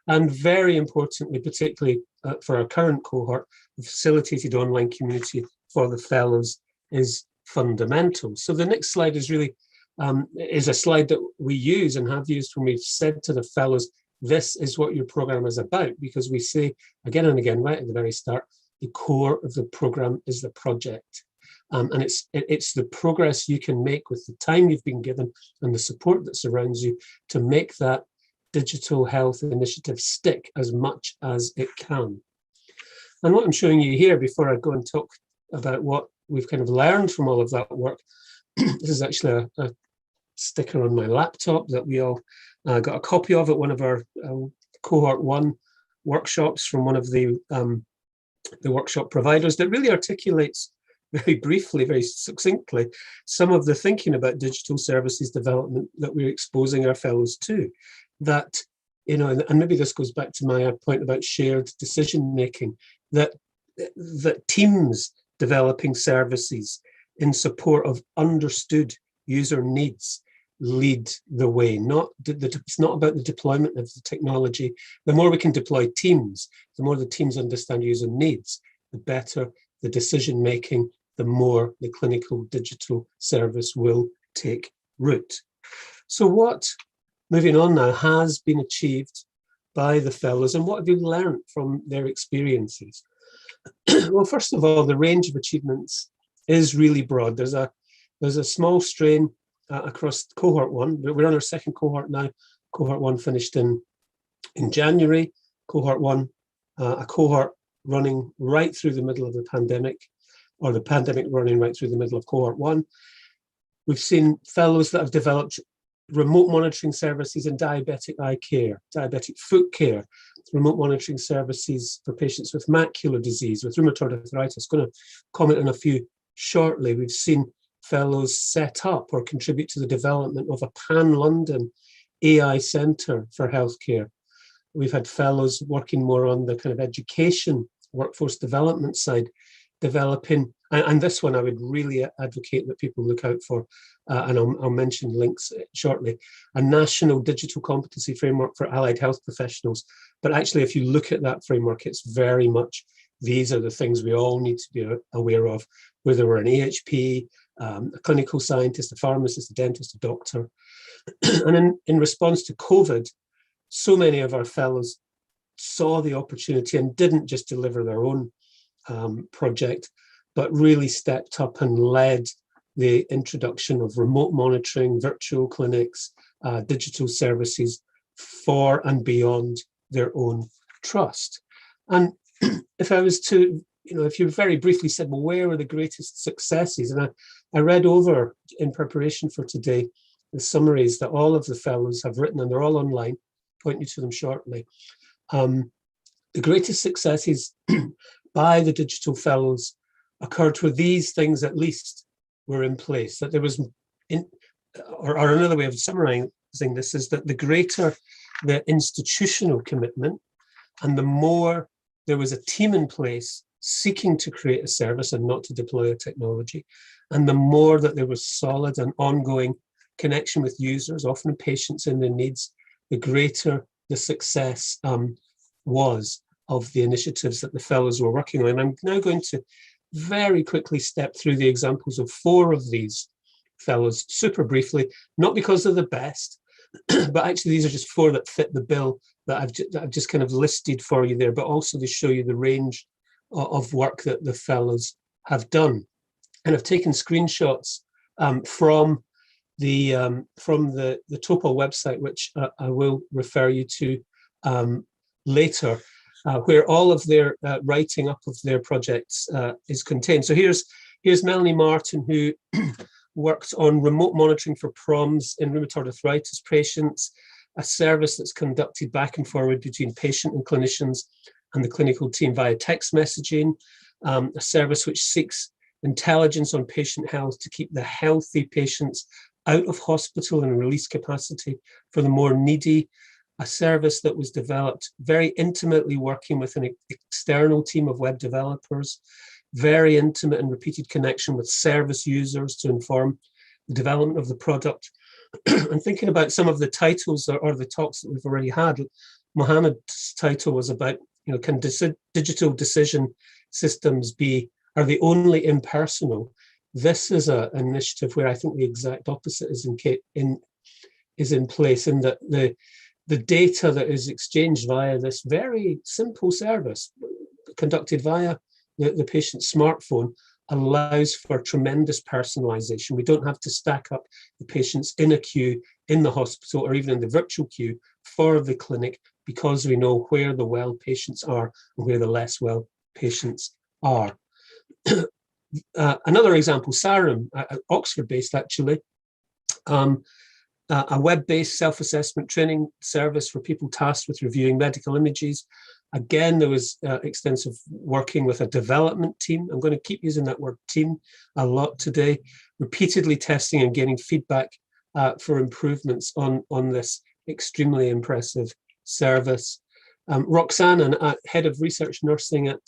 J: And very importantly, particularly for our current cohort, the facilitated online community for the fellows is fundamental. So the next slide is really is a slide that we use and have used when we've said to the fellows, this is what your program is about, because we say again and again, right at the very start, the core of the program is the project. And it's the progress you can make with the time you've been given and the support that surrounds you to make that digital health initiative stick as much as it can. And what I'm showing you here before I go and talk about what we've kind of learned from all of that work, this is actually a sticker on my laptop that we all got a copy of at one of our cohort 1 workshops from one of the workshop providers that really articulates very briefly, very succinctly, some of the thinking about digital services development that we're exposing our fellows to. That, and maybe this goes back to my point about shared decision making, that teams developing services in support of understood user needs lead the way. It's not about the deployment of the technology. The more we can deploy teams, the more the teams understand user needs, the better the decision making, the more the clinical digital service will take root. So what, moving on now, has been achieved by the fellows, and what have you learned from their experiences? Well, first of all, the range of achievements is really broad. There's a small strain across cohort 1. We're on our second cohort now. Cohort 1 finished in January. Cohort 1, a cohort running right through the middle of the pandemic, or the pandemic running right through the middle of cohort 1. We've seen fellows that have developed remote monitoring services in diabetic eye care, diabetic foot care, remote monitoring services for patients with macular disease, with rheumatoid arthritis. Going to comment on a few shortly. We've seen fellows set up or contribute to the development of a pan-London AI centre for healthcare. We've had fellows working more on the kind of education, workforce development side, developing, and this one I would really advocate that people look out for, and I'll mention links shortly, a national digital competency framework for allied health professionals. But actually, if you look at that framework, it's very much, these are the things we all need to be aware of, whether we're an AHP, a clinical scientist, a pharmacist, a dentist, a doctor. And in response to COVID, so many of our fellows saw the opportunity and didn't just deliver their own project, but really stepped up and led the introduction of remote monitoring, virtual clinics, digital services for and beyond their own trust. And if I was to, if you very briefly said, well, where are the greatest successes? And I read over in preparation for today the summaries that all of the fellows have written, and they're all online, point you to them shortly. the greatest successes by the digital fellows occurred where these things at least were in place, that there was, or another way of summarizing this is that the greater the institutional commitment and the more there was a team in place seeking to create a service and not to deploy a technology, and the more that there was solid and ongoing connection with users, often patients in their needs, the greater the success was of the initiatives that the fellows were working on. And I'm now going to very quickly step through the examples of 4 of these fellows super briefly, not because they're the best, but actually these are just 4 that fit the bill that I've just kind of listed for you there, but also to show you the range of work that the fellows have done. And I've taken screenshots from the Topol website, which I will refer you to later, where all of their writing up of their projects is contained. So here's Melanie Martin, who worked on remote monitoring for PROMs in rheumatoid arthritis patients, a service that's conducted back and forward between patient and clinicians and the clinical team via text messaging, a service which seeks intelligence on patient health to keep the healthy patients out of hospital and release capacity for the more needy, a service that was developed very intimately working with an external team of web developers, very intimate and repeated connection with service users to inform the development of the product. And thinking about some of the titles or the talks that we've already had, Mohammed's title was about, can digital decision systems are they only impersonal? This is an initiative where I think the exact opposite is in place, in that the data that is exchanged via this very simple service conducted via the patient's smartphone allows for tremendous personalization. We don't have to stack up the patients in a queue in the hospital or even in the virtual queue for the clinic, because we know where the well patients are and where the less well patients are. Another example, Sarum, Oxford-based actually, a web-based self-assessment training service for people tasked with reviewing medical images. Again, there was extensive working with a development team. I'm going to keep using that word team a lot today, repeatedly testing and gaining feedback for improvements on this extremely impressive service. Roxanne, head of research nursing at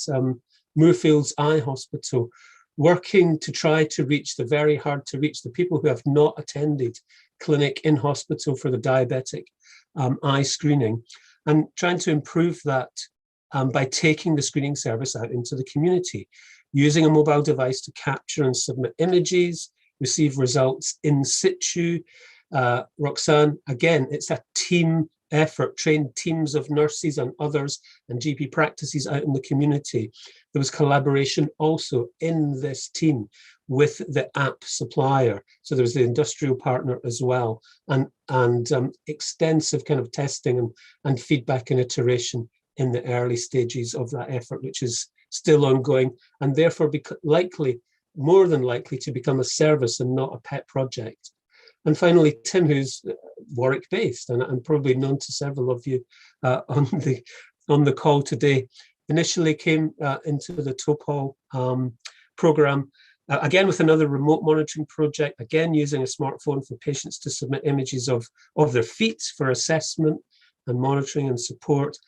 J: Moorfields Eye Hospital, working to try to reach the very hard to reach, the people who have not attended clinic in hospital for the diabetic eye screening, and trying to improve that by taking the screening service out into the community, using a mobile device to capture and submit images, receive results in situ. Roxanne, again, it's a team effort, trained teams of nurses and others and GP practices out in the community. There was collaboration also in this team with the app supplier. So there was the industrial partner as well, and extensive kind of testing and feedback and iteration in the early stages of that effort, which is still ongoing, and therefore more than likely to become a service and not a pet project. And finally, Tim, who's Warwick-based and probably known to several of you on the call today, initially came into the Topol program, again with another remote monitoring project, again using a smartphone for patients to submit images of their feet for assessment and monitoring and support.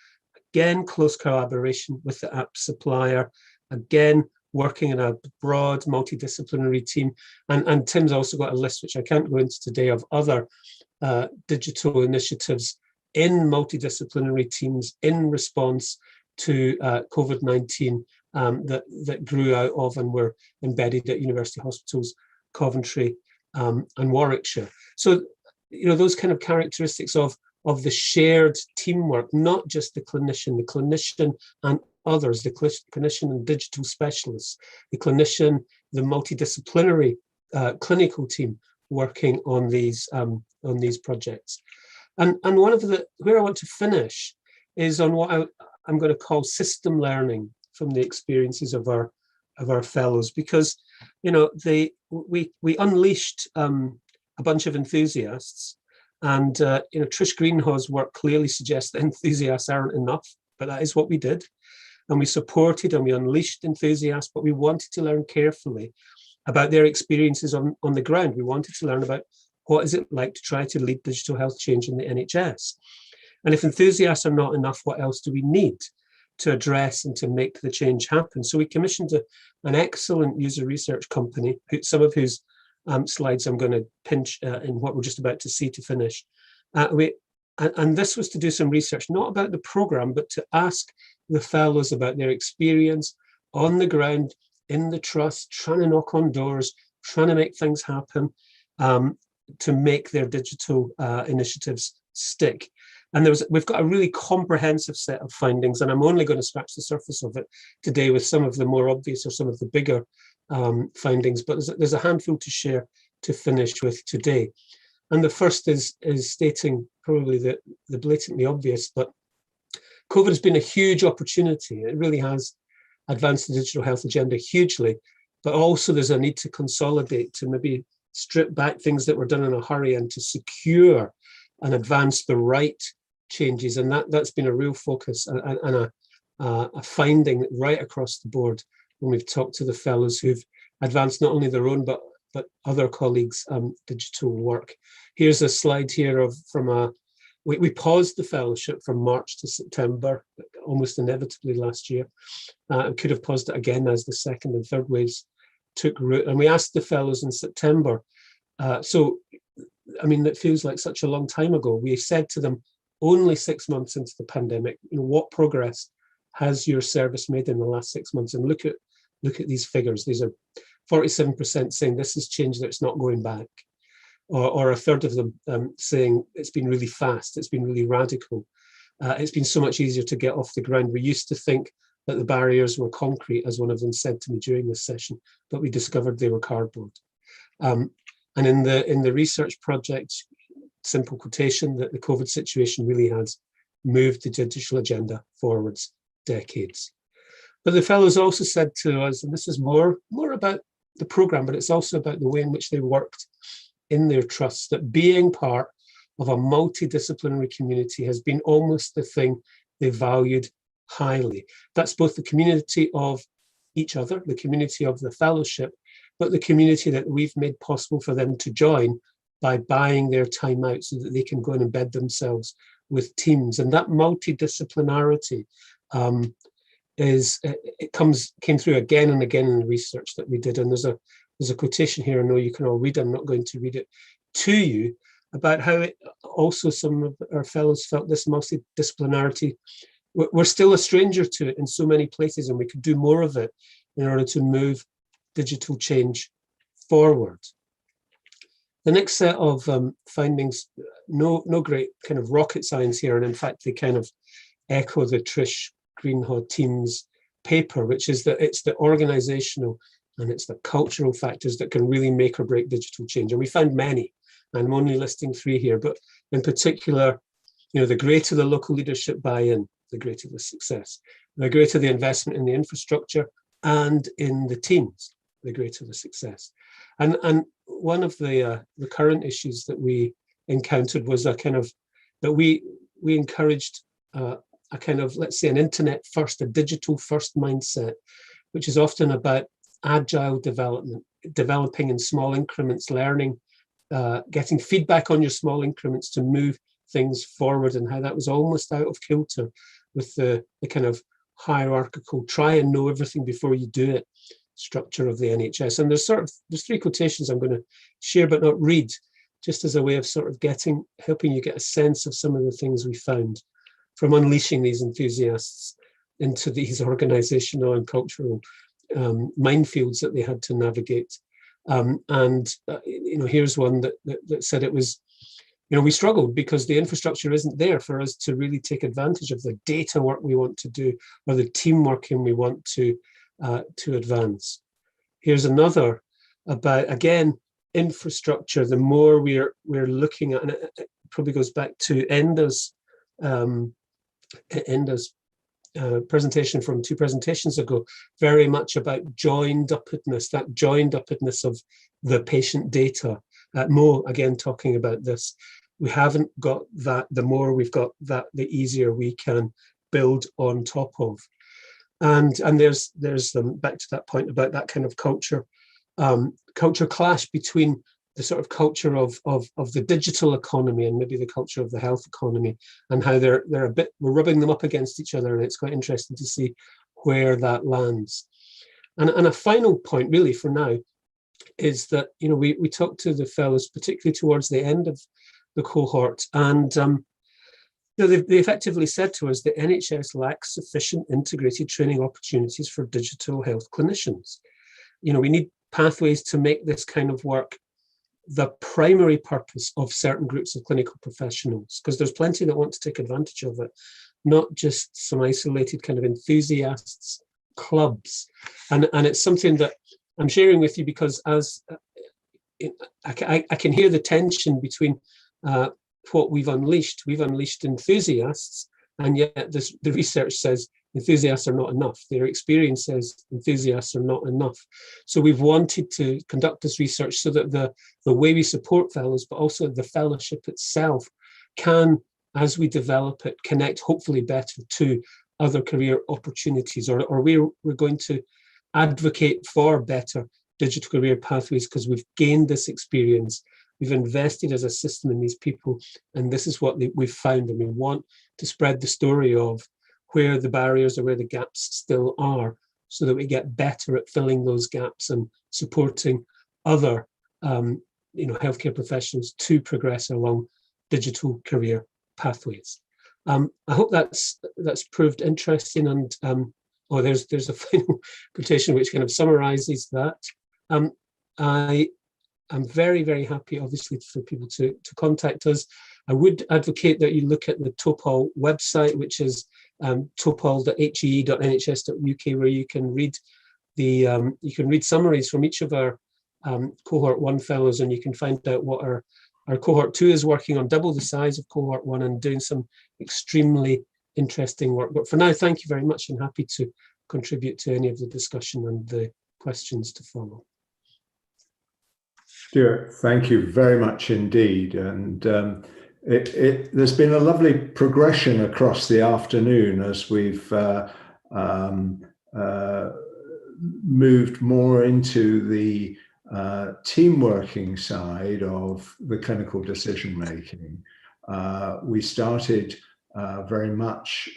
J: Again, close collaboration with the app supplier, again working in a broad multidisciplinary team. And Tim's also got a list, which I can't go into today, of other digital initiatives in multidisciplinary teams in response to COVID-19 that grew out of and were embedded at university hospitals, Coventry and Warwickshire. So, those kind of characteristics of the shared teamwork, not just the clinician and others, the clinician and digital specialists, the clinician, the multidisciplinary clinical team working on these projects. And one of where I want to finish is on what I'm going to call system learning from the experiences of our fellows, because we unleashed a bunch of enthusiasts, and Trish Greenhaw's work clearly suggests that enthusiasts aren't enough but that is what we did. And we supported and we unleashed enthusiasts, but we wanted to learn carefully about their experiences on the ground. We wanted to learn about what is it like to try to lead digital health change in the NHS. And if enthusiasts are not enough, what else do we need to address and to make the change happen? So we commissioned an excellent user research company, some of whose slides I'm going to pinch in what we're just about to see to finish. And this was to do some research, not about the program, but to ask the fellows about their experience on the ground, in the trust, trying to knock on doors, trying to make things happen, to make their digital initiatives stick. And we've got a really comprehensive set of findings, and I'm only going to scratch the surface of it today with some of the more obvious or some of the bigger findings, but there's a handful to share to finish with today. And the first is stating probably the blatantly obvious, but COVID has been a huge opportunity. It really has advanced the digital health agenda hugely, but also there's a need to consolidate, to maybe strip back things that were done in a hurry and to secure and advance the right changes. And that's been a real focus and a finding right across the board when we've talked to the fellows who've advanced not only their own, but other colleagues' digital work. Here's a slide here we paused the fellowship from March to September, almost inevitably last year. Could have paused it again as the second and third waves took root. And we asked the fellows in September, so, I mean, it feels like such a long time ago. We said to them, only 6 months into the pandemic, what progress has your service made in the last 6 months? And look at these figures. These are 47% saying this has changed, that it's not going back. Or a third of them saying it's been really fast, it's been really radical. It's been so much easier to get off the ground. We used to think that the barriers were concrete, as one of them said to me during this session, but we discovered they were cardboard. And in the research project, simple quotation, that the COVID situation really has moved the digital agenda forwards decades. But the fellows also said to us, and this is more about the program, but it's also about the way in which they worked in their trusts, that being part of a multidisciplinary community has been almost the thing they valued highly. That's both the community of each other, the community of the fellowship, but the community that we've made possible for them to join by buying their time out so that they can go and embed themselves with teams. And that multidisciplinarity came through again and again in the research that we did. And there's a quotation here, I know you can all read, I'm not going to read it to you, about how also some of our fellows felt this multidisciplinarity, we're still a stranger to it in so many places, and we could do more of it in order to move digital change forward. The next set of findings, no great kind of rocket science here, and in fact they kind of echo the Trish Greenhaw team's paper, which is that it's the organizational and it's the cultural factors that can really make or break digital change. And we found many, and I'm only listing 3 here, but in particular, the greater the local leadership buy-in, the greater the success. The greater the investment in the infrastructure and in the teams, the greater the success. And one of the recurrent issues that we encountered was that we encouraged a kind of, let's say, an internet first, a digital first mindset, which is often about agile development, developing in small increments, learning, getting feedback on your small increments to move things forward, and how that was almost out of kilter with the kind of hierarchical, try and know everything before you do it structure of the NHS. And there's 3 quotations I'm going to share but not read, just as a way of sort of helping you get a sense of some of the things we found from unleashing these enthusiasts into these organizational and cultural minefields that they had to navigate. Here's one that said it was, we struggled because the infrastructure isn't there for us to really take advantage of the data work we want to do or the team working we want to advance. Here's another about, again, infrastructure. The more we're looking at, and it probably goes back to Enda's presentation from 2 presentations ago, very much about joined-upness, that joined-upness of the patient data. Mo, again, talking about this. We haven't got that. The more we've got that, the easier we can build on top of. And there's back to that point about that kind of culture clash between the sort of culture of the digital economy and maybe the culture of the health economy, and how we're rubbing them up against each other, and it's quite interesting to see where that lands. And a final point really for now is that, you know, we talked to the fellows particularly towards the end of the cohort, and you know, they effectively said to us that NHS lacks sufficient integrated training opportunities for digital health clinicians. You know, we need pathways to make this kind of work the primary purpose of certain groups of clinical professionals, because there's plenty that want to take advantage of it, not just some isolated kind of enthusiasts clubs. And it's something that I'm sharing with you because as I can hear the tension between what we've unleashed. We've unleashed enthusiasts, and yet the research says enthusiasts are not enough. Their experience says enthusiasts are not enough. So we've wanted to conduct this research so that the way we support fellows, but also the fellowship itself, can, as we develop it, connect hopefully better to other career opportunities, or we're going to advocate for better digital career pathways because we've gained this experience. We've invested as a system in these people, and this is what we've found, and we want to spread the story of where the barriers or where the gaps still are, so that we get better at filling those gaps and supporting other healthcare professionals to progress along digital career pathways. I hope that's proved interesting, and there's a final quotation which kind of summarizes that. I'm very, very happy, obviously, for people to contact us. I would advocate that you look at the Topol website, which is topol.he.nhs.uk, where you can read summaries from each of our cohort 1 fellows, and you can find out what our cohort 2 is working on, double the size of cohort 1, and doing some extremely interesting work. But for now, thank you very much, and happy to contribute to any of the discussion and the questions to follow.
F: Stuart, thank you very much indeed. And there's been a lovely progression across the afternoon as we've moved more into the team working side of the clinical decision making. We started very much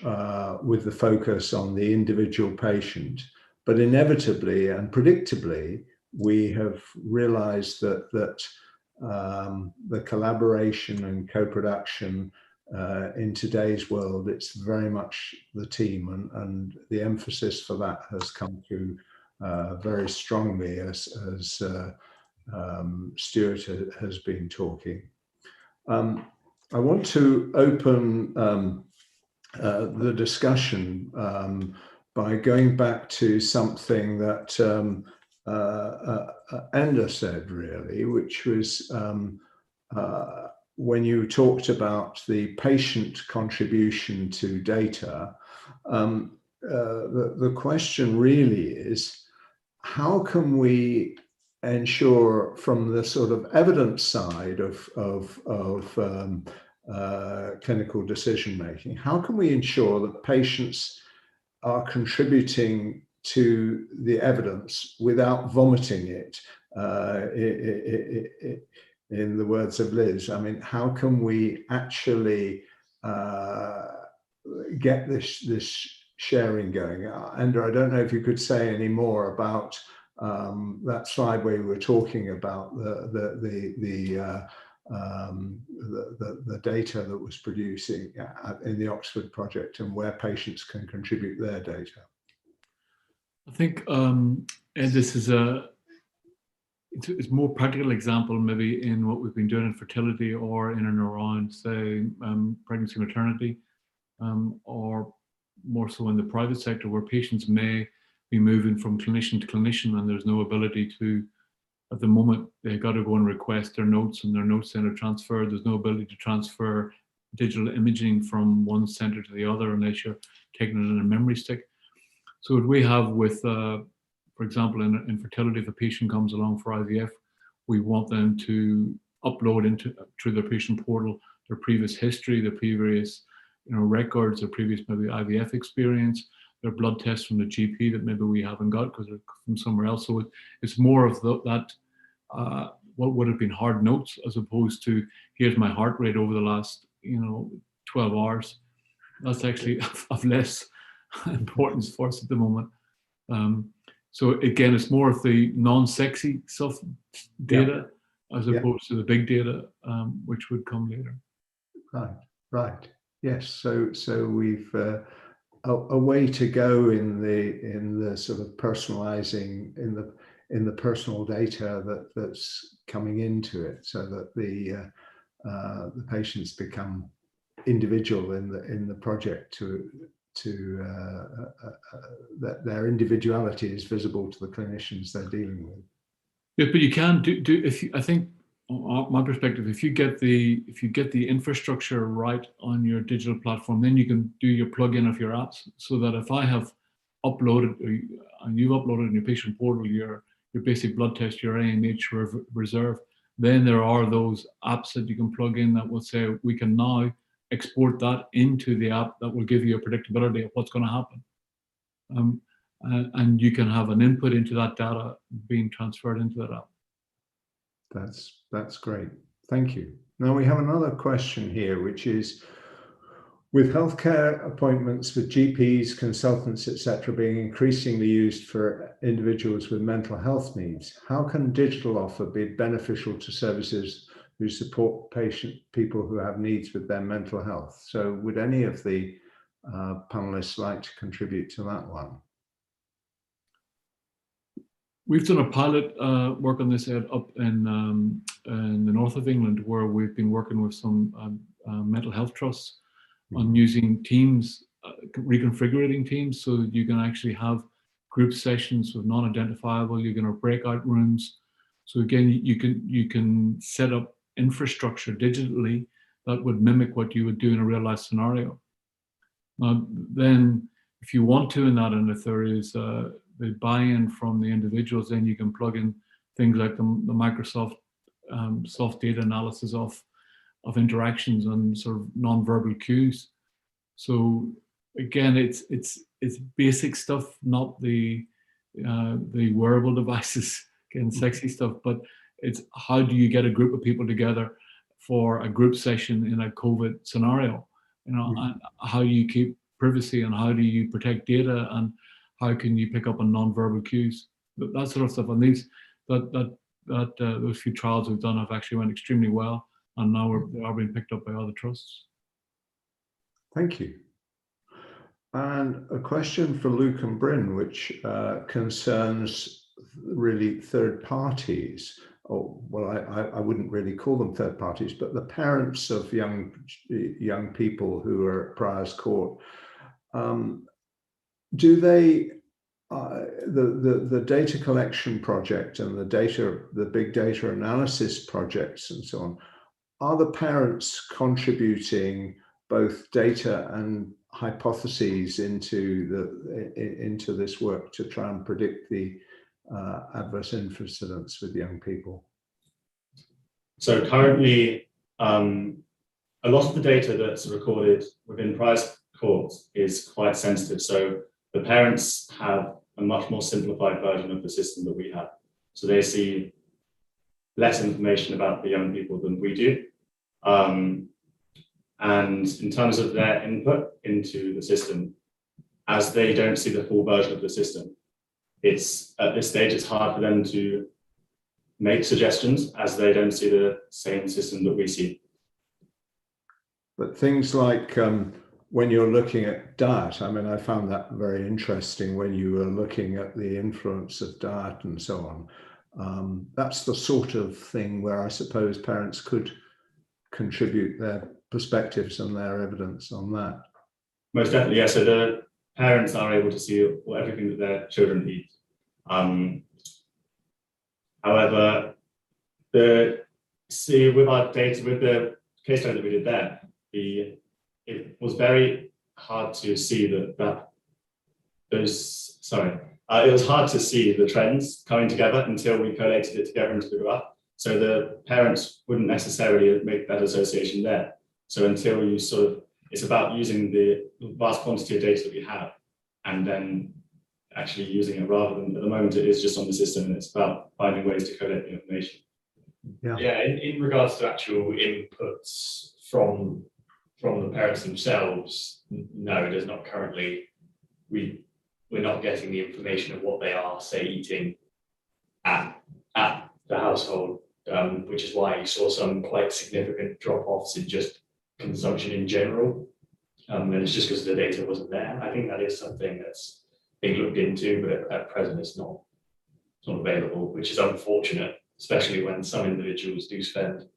F: with the focus on the individual patient, but inevitably and predictably, we have realized that the collaboration and co-production in today's world, it's very much the team, and the emphasis for that has come through very strongly as Stuart has been talking. I want to open the discussion by going back to something that Enda said, really, which was when you talked about the patient contribution to data, the question really is, how can we ensure from the sort of evidence side of clinical decision making, how can we ensure that patients are contributing to the evidence without vomiting it, in the words of Liz? I mean, how can we actually get this sharing going? Enda, I don't know if you could say any more about that slide where you were talking about the data that was producing in the Oxford project, and where patients can contribute their data.
G: I think, and this is it's a more practical example maybe in what we've been doing in fertility, or in and around, say, pregnancy, maternity, or more so in the private sector, where patients may be moving from clinician to clinician, and there's no ability to, at the moment, they've got to go and request their notes, and their notes then are transferred. There's no ability to transfer digital imaging from one center to the other unless you're taking it in a memory stick. So what we have with, for example, in fertility, if a patient comes along for IVF, we want them to upload through their patient portal their previous history, their previous records or previous maybe IVF experience. There are blood tests from the GP that maybe we haven't got because they're from somewhere else. So it's more of that what would have been hard notes as opposed to here's my heart rate over the last 12 hours. That's actually of less importance for us at the moment. So again, it's more of the non-sexy stuff data as opposed to the big data, which would come later.
F: Right. Yes. So we've a way to go in the sort of personalizing in the personal data that's coming into it, so that the patients become individual in the project that their individuality is visible to the clinicians they're dealing with.
G: Yeah, but you can do if you, I think, my perspective, if you get the infrastructure right on your digital platform, then you can do your plug-in of your apps, so that if I have uploaded and you've uploaded in your patient portal your basic blood test, your AMH reserve, then there are those apps that you can plug in that will say we can now export that into the app that will give you a predictability of what's going to happen. And you can have an input into that data being transferred into that app.
F: That's great. Thank you. Now we have another question here, which is, with healthcare appointments with GPs, consultants, etc., being increasingly used for individuals with mental health needs, how can digital offer be beneficial to services who support people who have needs with their mental health? So would any of the panelists like to contribute to that one?
G: We've done a pilot work on this up in the north of England, where we've been working with some mental health trusts on using teams, reconfiguring teams, so that you can actually have group sessions with non-identifiable. You can have breakout rooms. So again, you can set up infrastructure digitally that would mimic what you would do in a real life scenario. Now, then, if you want to in that, and if there is the buy-in from the individuals, then you can plug in things like the Microsoft soft data analysis of interactions and sort of non-verbal cues. So again, it's basic stuff, not the wearable devices, again, sexy stuff, but it's how do you get a group of people together for a group session in a COVID scenario, and how do you keep privacy, and how do you protect data, and how can you pick up on non-verbal cues, that sort of stuff. And those few trials we've done have actually went extremely well, and now they are being picked up by other trusts.
F: Thank you. And a question for Luke and Bryn, which concerns really third parties. Or, well, I wouldn't really call them third parties, but the parents of young people who are at Prior's Court. Do they, the data collection project and the big data analysis projects and so on, are the parents contributing both data and hypotheses into this work to try and predict the adverse incidents with young people?
H: So currently, a lot of the data that's recorded within Prior's Court is quite sensitive. So the parents have a much more simplified version of the system that we have. So they see less information about the young people than we do. And in terms of their input into the system, as they don't see the full version of the system, it's at this stage, it's hard for them to make suggestions as they don't see the same system that we see.
F: But things like when you're looking at diet, I mean, I found that very interesting when you were looking at the influence of diet and so on. That's the sort of thing where I suppose parents could contribute their perspectives and their evidence on that.
H: Most definitely, yeah. So the parents are able to see everything that their children eat. However, with our data, with the case study that we did there, it was very hard to see it was hard to see the trends coming together until we collated it together into the graph. So the parents wouldn't necessarily make that association there. So until you sort of It's about using the vast quantity of data that we have and then actually using it, rather than at the moment it is just on the system, and it's about finding ways to collect the information.
I: Yeah, in regards to actual inputs from the parents themselves, no, it is not currently. We're not getting the information of what they are, say, eating at the household, which is why you saw some quite significant drop-offs in just consumption in general. And it's just because the data wasn't there. I think that is something that's being looked into, but at present it's not available, which is unfortunate, especially when some individuals do spend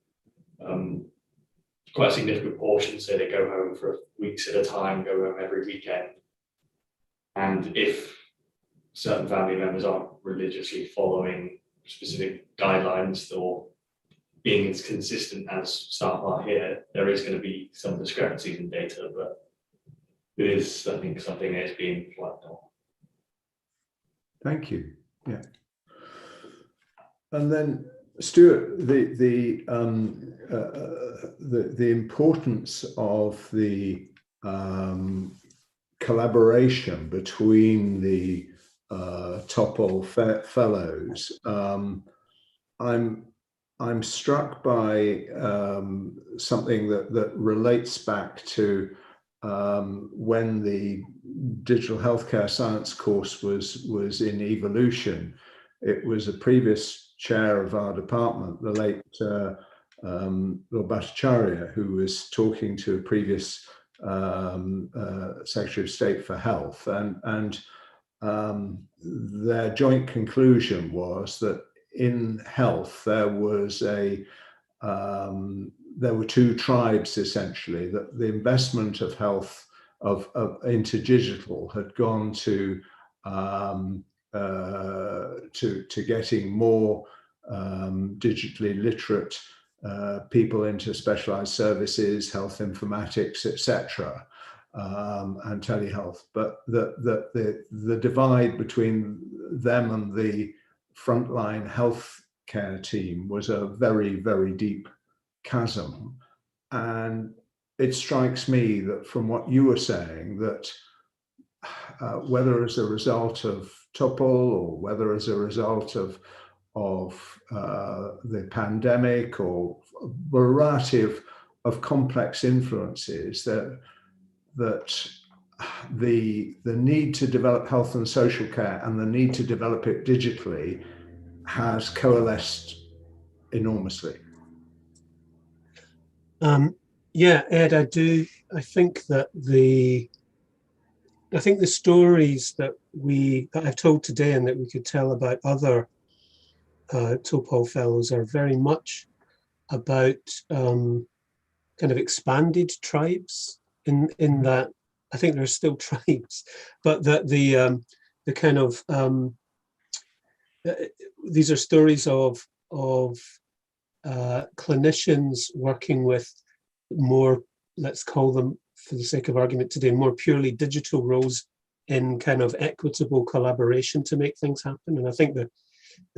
I: quite a significant portion, say they go home for weeks at a time, go home every weekend. And if certain family members aren't religiously following specific guidelines or being as consistent as staff are here, there is going to be some discrepancies in data, but it is, I think, something that is being worked on.
F: Thank you. Yeah. And then, Stuart, the importance of the collaboration between the Topol fellows. I'm struck by something that relates back to when the digital healthcare science course was in evolution. It was a previous chair of our department, the late Lord Bhattacharya, who was talking to a previous Secretary of State for Health, and their joint conclusion was that in health there were two tribes essentially. That the investment of health into digital had gone to getting more digitally literate people into specialized services, health informatics, etc., and telehealth. But the divide between them and the frontline healthcare team was a very, very deep chasm. And it strikes me that from what you were saying, that whether as a result of Topol or whether as a result of the pandemic or a variety of complex influences, that the need to develop health and social care and the need to develop it digitally has coalesced enormously.
J: Yeah, Ed, I think that the stories that I've told today and that we could tell about other Topol fellows are very much about kind of expanded tribes in that I think there are still tribes, but that the kind of these are stories of clinicians working with more, let's call them for the sake of argument today, more purely digital roles in kind of equitable collaboration to make things happen. And I think the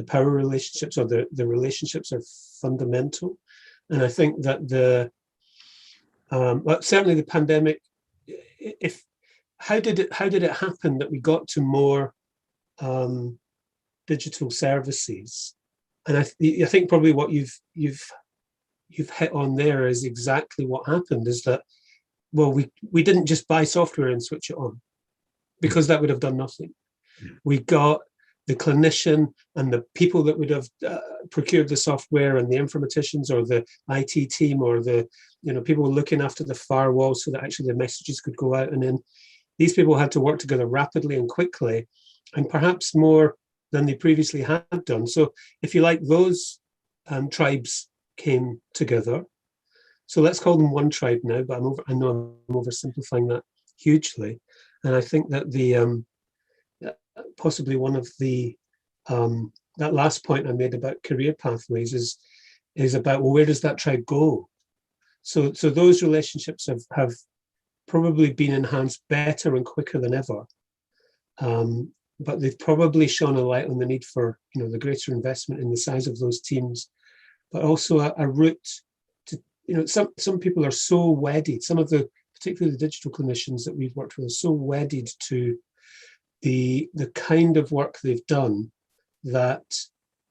J: power relationships or the relationships are fundamental. And I think that well, certainly the pandemic, how did it happen that we got to more digital services? And I think probably what you've hit on there is exactly what happened, is that, well, we didn't just buy software and switch it on, because that would have done nothing. We got the clinician and the people that would have procured the software and the informaticians or the IT team or the people looking after the firewall so that actually the messages could go out. And then these people had to work together rapidly and quickly, and perhaps more than they previously had done. So if you like, those tribes came together. So let's call them one tribe now, but I know I'm oversimplifying that hugely. And I think that the possibly one of the that last point I made about career pathways is about, well, where does that tribe go? So those relationships have probably been enhanced better and quicker than ever. But they've probably shone a light on the need for the greater investment in the size of those teams, but also a route to some people are so wedded. Some of the particularly the digital clinicians that we've worked with, are so wedded to the kind of work they've done that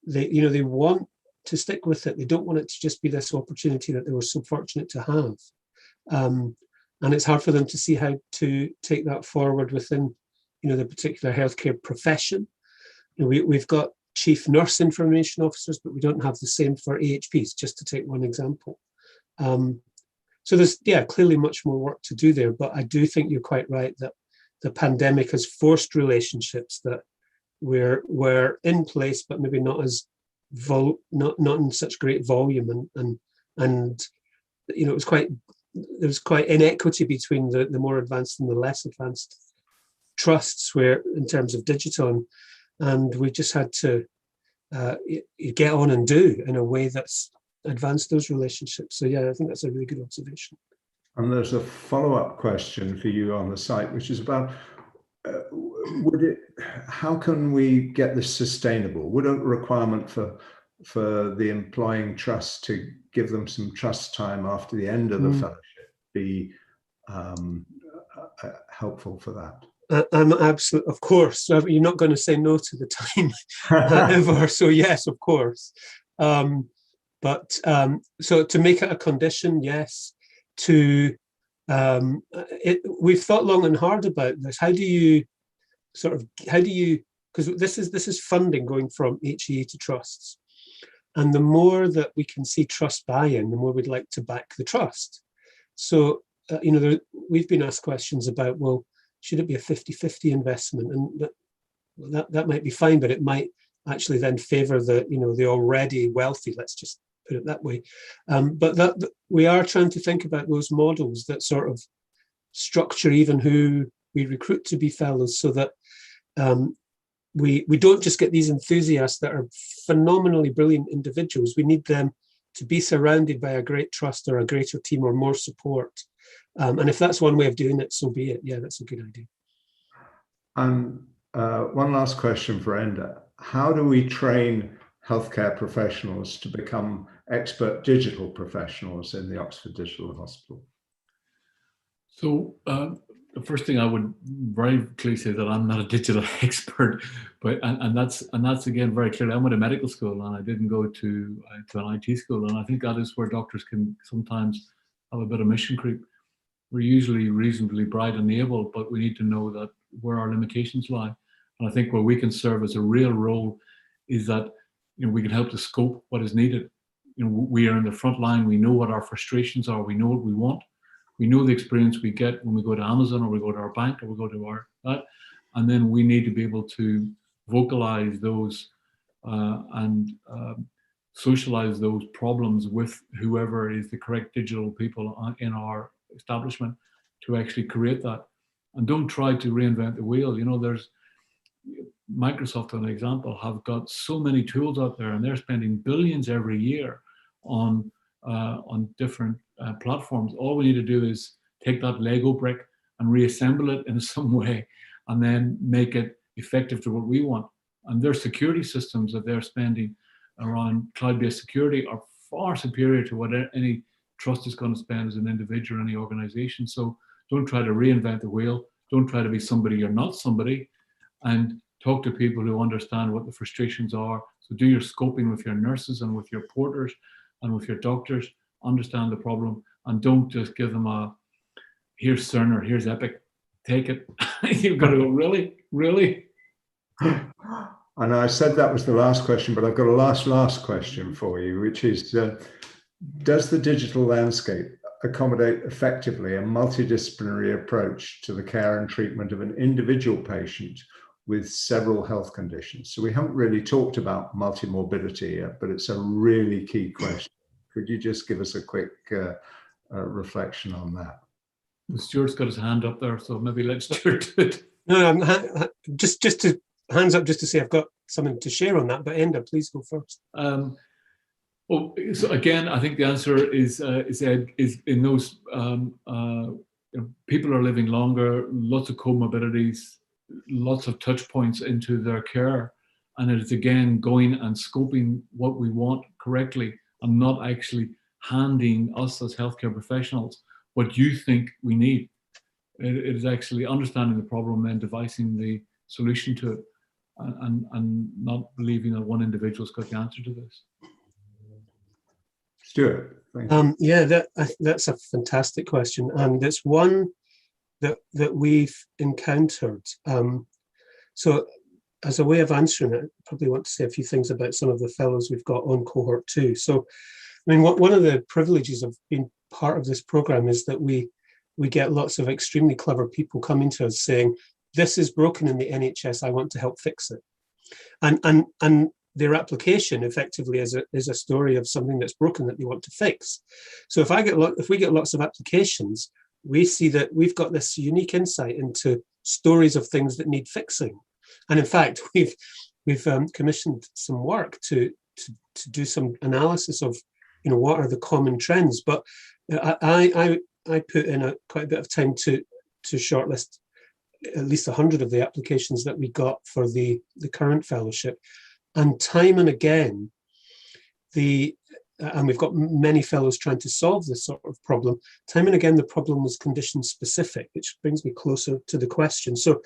J: they want to stick with it. They don't want it to just be this opportunity that they were so fortunate to have. And it's hard for them to see how to take that forward within, the particular healthcare profession. We've got chief nurse information officers, but we don't have the same for AHPs, just to take one example. So there's, clearly much more work to do there, but I do think you're quite right that the pandemic has forced relationships that were in place, but maybe not as not in such great volume, and it was there was quite inequity between the more advanced and the less advanced trusts, where in terms of digital, and we just had to get on and do in a way that's advanced those relationships. So I think that's a really good observation.
F: And there's a follow-up question for you on the site, which is about how can we get this sustainable? Would a requirement for the employing trust to give them some trust time after the end of the fellowship be helpful for that?
J: I'm absolutely, of course. You're not going to say no to the time ever. So yes, of course. But so to make it a condition, yes. We've thought long and hard about this. How do you, because this is funding going from HEA to trusts. And the more that we can see trust buy-in, the more we'd like to back the trust. So, we've been asked questions about, well, should it be a 50-50 investment? And that might be fine, but it might actually then favour the already wealthy, let's just put it that way. But that we are trying to think about those models that sort of structure even who we recruit to be fellows, so that we don't just get these enthusiasts that are phenomenally brilliant individuals. We need them to be surrounded by a great trust or a greater team or more support. And if that's one way of doing it, so be it. Yeah, that's a good idea.
F: And one last question for Enda. How do we train healthcare professionals to become expert digital professionals in the Oxford Digital Hospital?
G: So the first thing I would very clearly say that I'm not a digital expert, but and that's again very clearly. I went to medical school and I didn't go to an IT school, and I think that is where doctors can sometimes have a bit of mission creep. We're usually reasonably bright and able, but we need to know that where our limitations lie. And I think where we can serve as a real role is that we can help to scope what is needed. We are in the front line. We know what our frustrations are. We know what we want. We know the experience we get when we go to Amazon or we go to our bank or we go to that. And then we need to be able to vocalize those and socialize those problems with whoever is the correct digital people in our establishment to actually create that. And don't try to reinvent the wheel. There's Microsoft, an example, have got so many tools out there, and they're spending billions every year on different platforms. All we need to do is take that Lego brick and reassemble it in some way, and then make it effective to what we want. And their security systems that they're spending around cloud-based security are far superior to what any trust is going to spend as an individual or any organization. So don't try to reinvent the wheel. Don't try to be somebody you're not somebody, and talk to people who understand what the frustrations are. So do your scoping with your nurses and with your porters and with your doctors, understand the problem, and don't just give them here's CERN or here's Epic, take it. You've got to go, really? Really?
F: And I said that was the last question, but I've got a last question for you, which is, does the digital landscape accommodate effectively a multidisciplinary approach to the care and treatment of an individual patient with several health conditions? So we haven't really talked about multimorbidity yet, but it's a really key question. Could you just give us a quick reflection on that?
G: Stuart's got his hand up there, so maybe let Stuart do it.
J: No, just to hands up, just to say I've got something to share on that. But Enda, please go first.
G: Well, so again, I think the answer is in those people are living longer, lots of comorbidities, lots of touch points into their care, and it is again going and scoping what we want correctly and not actually handing us as healthcare professionals what you think we need. It is actually understanding the problem and devising the solution to it, and not believing that one individual's got the answer to this.
F: Stuart, thank you.
J: Yeah, that's a fantastic question, and it's one that we've encountered. So as a way of answering it, I probably want to say a few things about some of the fellows we've got on cohort 2. So, I mean, one of the privileges of being part of this program is that we get lots of extremely clever people coming to us saying, this is broken in the NHS, I want to help fix it. And their application effectively is a story of something that's broken that they want to fix. So if we get lots of applications, we see that we've got this unique insight into stories of things that need fixing. And in fact, we've commissioned some work to do some analysis of, what are the common trends. But I put in quite a bit of time to shortlist at least 100 of the applications that we got for the current fellowship. And time and again, and we've got many fellows trying to solve this sort of problem, time and again, the problem was condition specific, which brings me closer to the question. So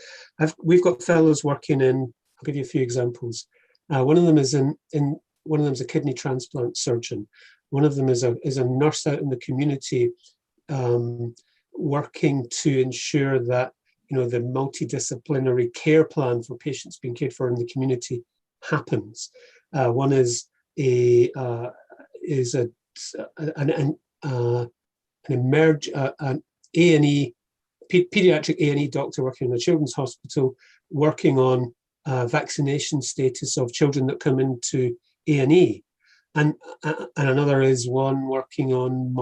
J: we've got fellows working in, I'll give you a few examples. One of them is one of them is a kidney transplant surgeon. One of them is a nurse out in the community, working to ensure that the multidisciplinary care plan for patients being cared for in the community happens. One is an A&E, pediatric A&E doctor working in a children's hospital, working on vaccination status of children that come into A&E. And another is one working on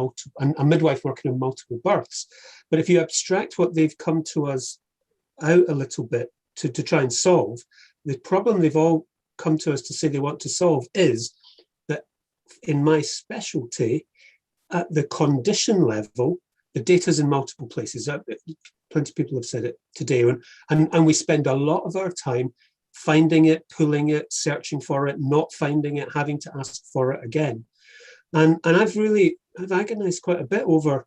J: a midwife working on multiple births. But if you abstract what they've come to us out a little bit to try and solve, the problem they've all come to us to say they want to solve is that in my specialty, at the condition level, the data's in multiple places. Plenty of people have said it today. And we spend a lot of our time finding it, pulling it, searching for it, not finding it, having to ask for it again. And I've agonized quite a bit over,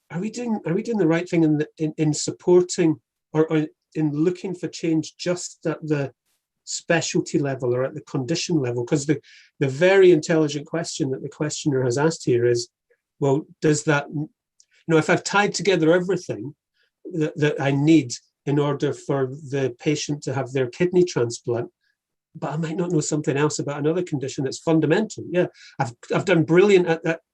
J: are we doing the right thing in supporting or in looking for change just at the specialty level or at the condition level? Because the very intelligent question that the questioner has asked here is, well, does that, if I've tied together everything that I need in order for the patient to have their kidney transplant, but I might not know something else about another condition that's fundamental. Yeah, I've done brilliant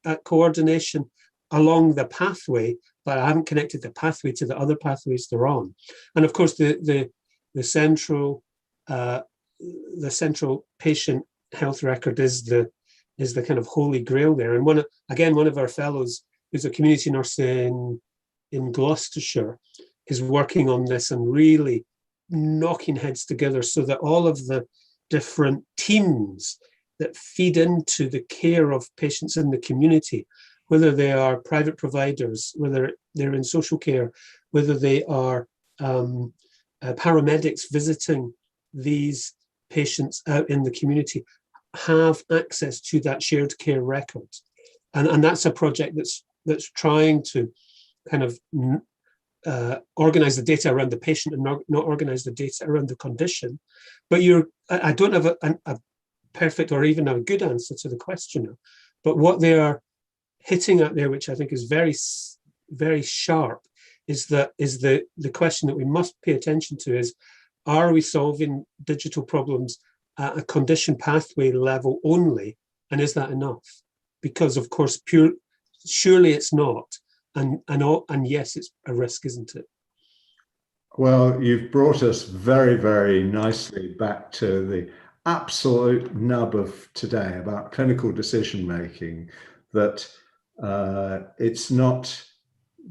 J: at coordination along the pathway, but I haven't connected the pathway to the other pathways they're on. And of course, the central patient health record is the kind of holy grail there. And one of our fellows, who's a community nurse in Gloucestershire, is working on this and really knocking heads together so that all of the different teams that feed into the care of patients in the community, whether they are private providers, whether they're in social care, whether they are paramedics visiting these patients out in the community, have access to that shared care record. And that's a project that's trying to kind of organize the data around the patient and not organize the data around the condition. But I don't have a perfect or even a good answer to the questioner, but what they are hitting at there, which I think is very, very sharp, is the question that we must pay attention to is, are we solving digital problems at a condition pathway level only? And is that enough? Because of course, surely it's not. And yes, it's a risk, isn't it?
F: Well, you've brought us very, very nicely back to the absolute nub of today about clinical decision making, that it's not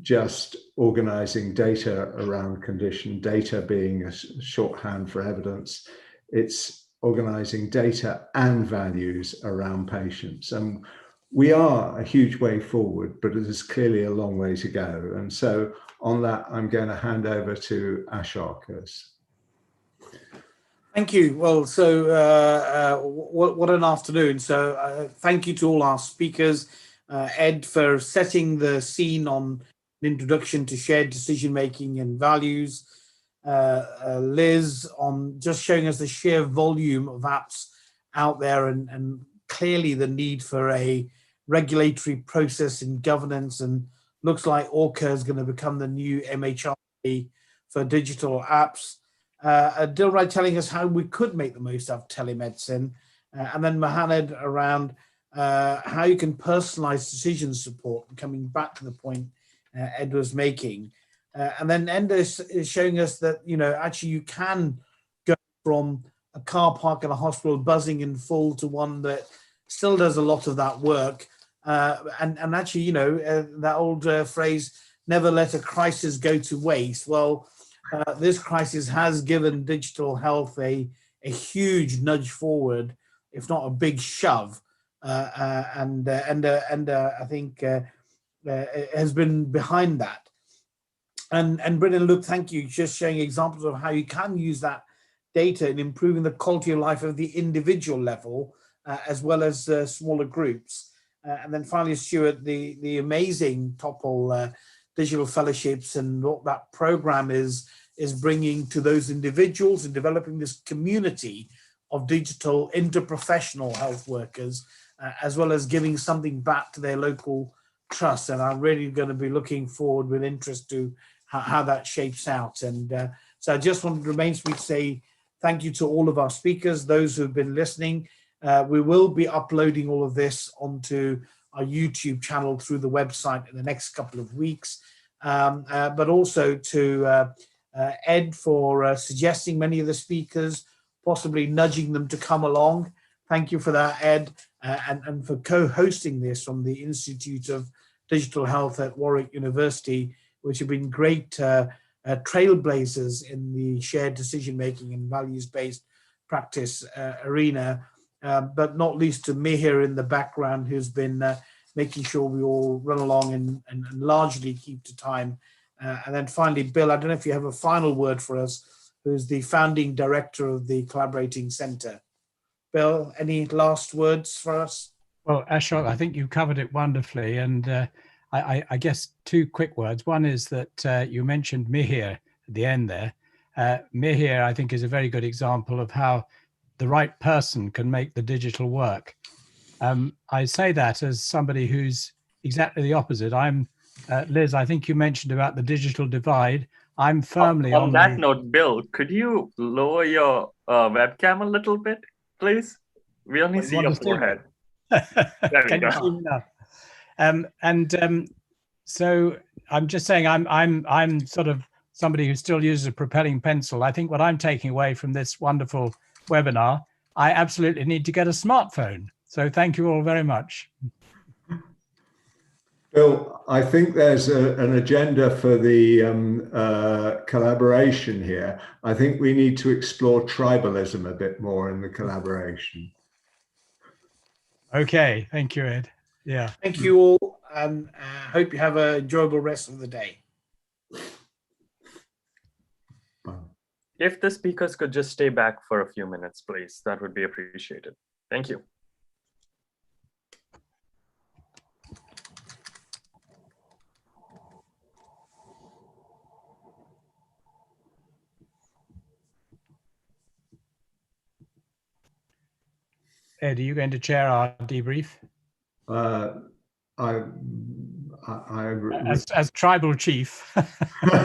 F: just organizing data around condition, data being a shorthand for evidence. It's organizing data and values around patients. And we are a huge way forward, but it is clearly a long way to go. And so on that, I'm going to hand over to Ashok.
A: Thank you. Well, so what an afternoon. So thank you to all our speakers, Ed, for setting the scene on introduction to shared decision making and values. Liz on just showing us the sheer volume of apps out there, and clearly the need for a regulatory process in governance, and looks like Orca is going to become the new MHRA for digital apps. Dilraj telling us how we could make the most of telemedicine, and then Mohammed around how you can personalize decision support, and coming back to the point Ed was making. And then Enda is showing us that, you know, actually you can go from a car park in a hospital buzzing in full to one that still does a lot of that work. And actually, you know, that old phrase, never let a crisis go to waste. Well, this crisis has given digital health a huge nudge forward, if not a big shove. And I think has been behind that. And Brendan, look, thank you, just showing examples of how you can use that data in improving the quality of life of the individual level, as well as smaller groups. And then finally, Stuart, the amazing Topple digital fellowships and what that program is bringing to those individuals and developing this community of digital interprofessional health workers, as well as giving something back to their local trust. And I'm really going to be looking forward with interest to how that shapes out. And so I just want to remains me to say thank you to all of our speakers, those who have been listening. We will be uploading all of this onto our YouTube channel through the website in the next couple of weeks, but also to Ed for suggesting many of the speakers, possibly nudging them to come along. Thank you for that, Ed, and for co-hosting this from the Institute of Digital Health at Warwick University, which have been great trailblazers in the shared decision-making and values-based practice arena, but not least to Mihir in the background, who's been making sure we all run along and largely keep to time. And then finally, Bill, I don't know if you have a final word for us, who's the founding director of the Collaborating Centre. Bill, any last words for us?
K: Well, Ashok, I think you covered it wonderfully. And I guess two quick words. One is that you mentioned Mihir at the end there. Mihir, I think, is a very good example of how the right person can make the digital work. I say that as somebody who's exactly the opposite. I'm Liz, I think you mentioned about the digital divide. I'm firmly
C: on that note, Bill, could you lower your webcam a little bit, please? We only see your forehead. There we go.
K: See me now? So I'm just saying I'm sort of somebody who still uses a propelling pencil. I think what I'm taking away from this wonderful webinar, I absolutely need to get a smartphone. So thank you all very much.
F: Bill, I think there's an agenda for the collaboration here. I think we need to explore tribalism a bit more in the collaboration.
K: Okay, thank you, Ed. Yeah.
A: Thank you all, and hope you have an enjoyable rest of the day.
C: If the speakers could just stay back for a few minutes, please, that would be appreciated. Thank you.
K: Ed, are you going to chair our debrief?
F: I
K: as tribal chief.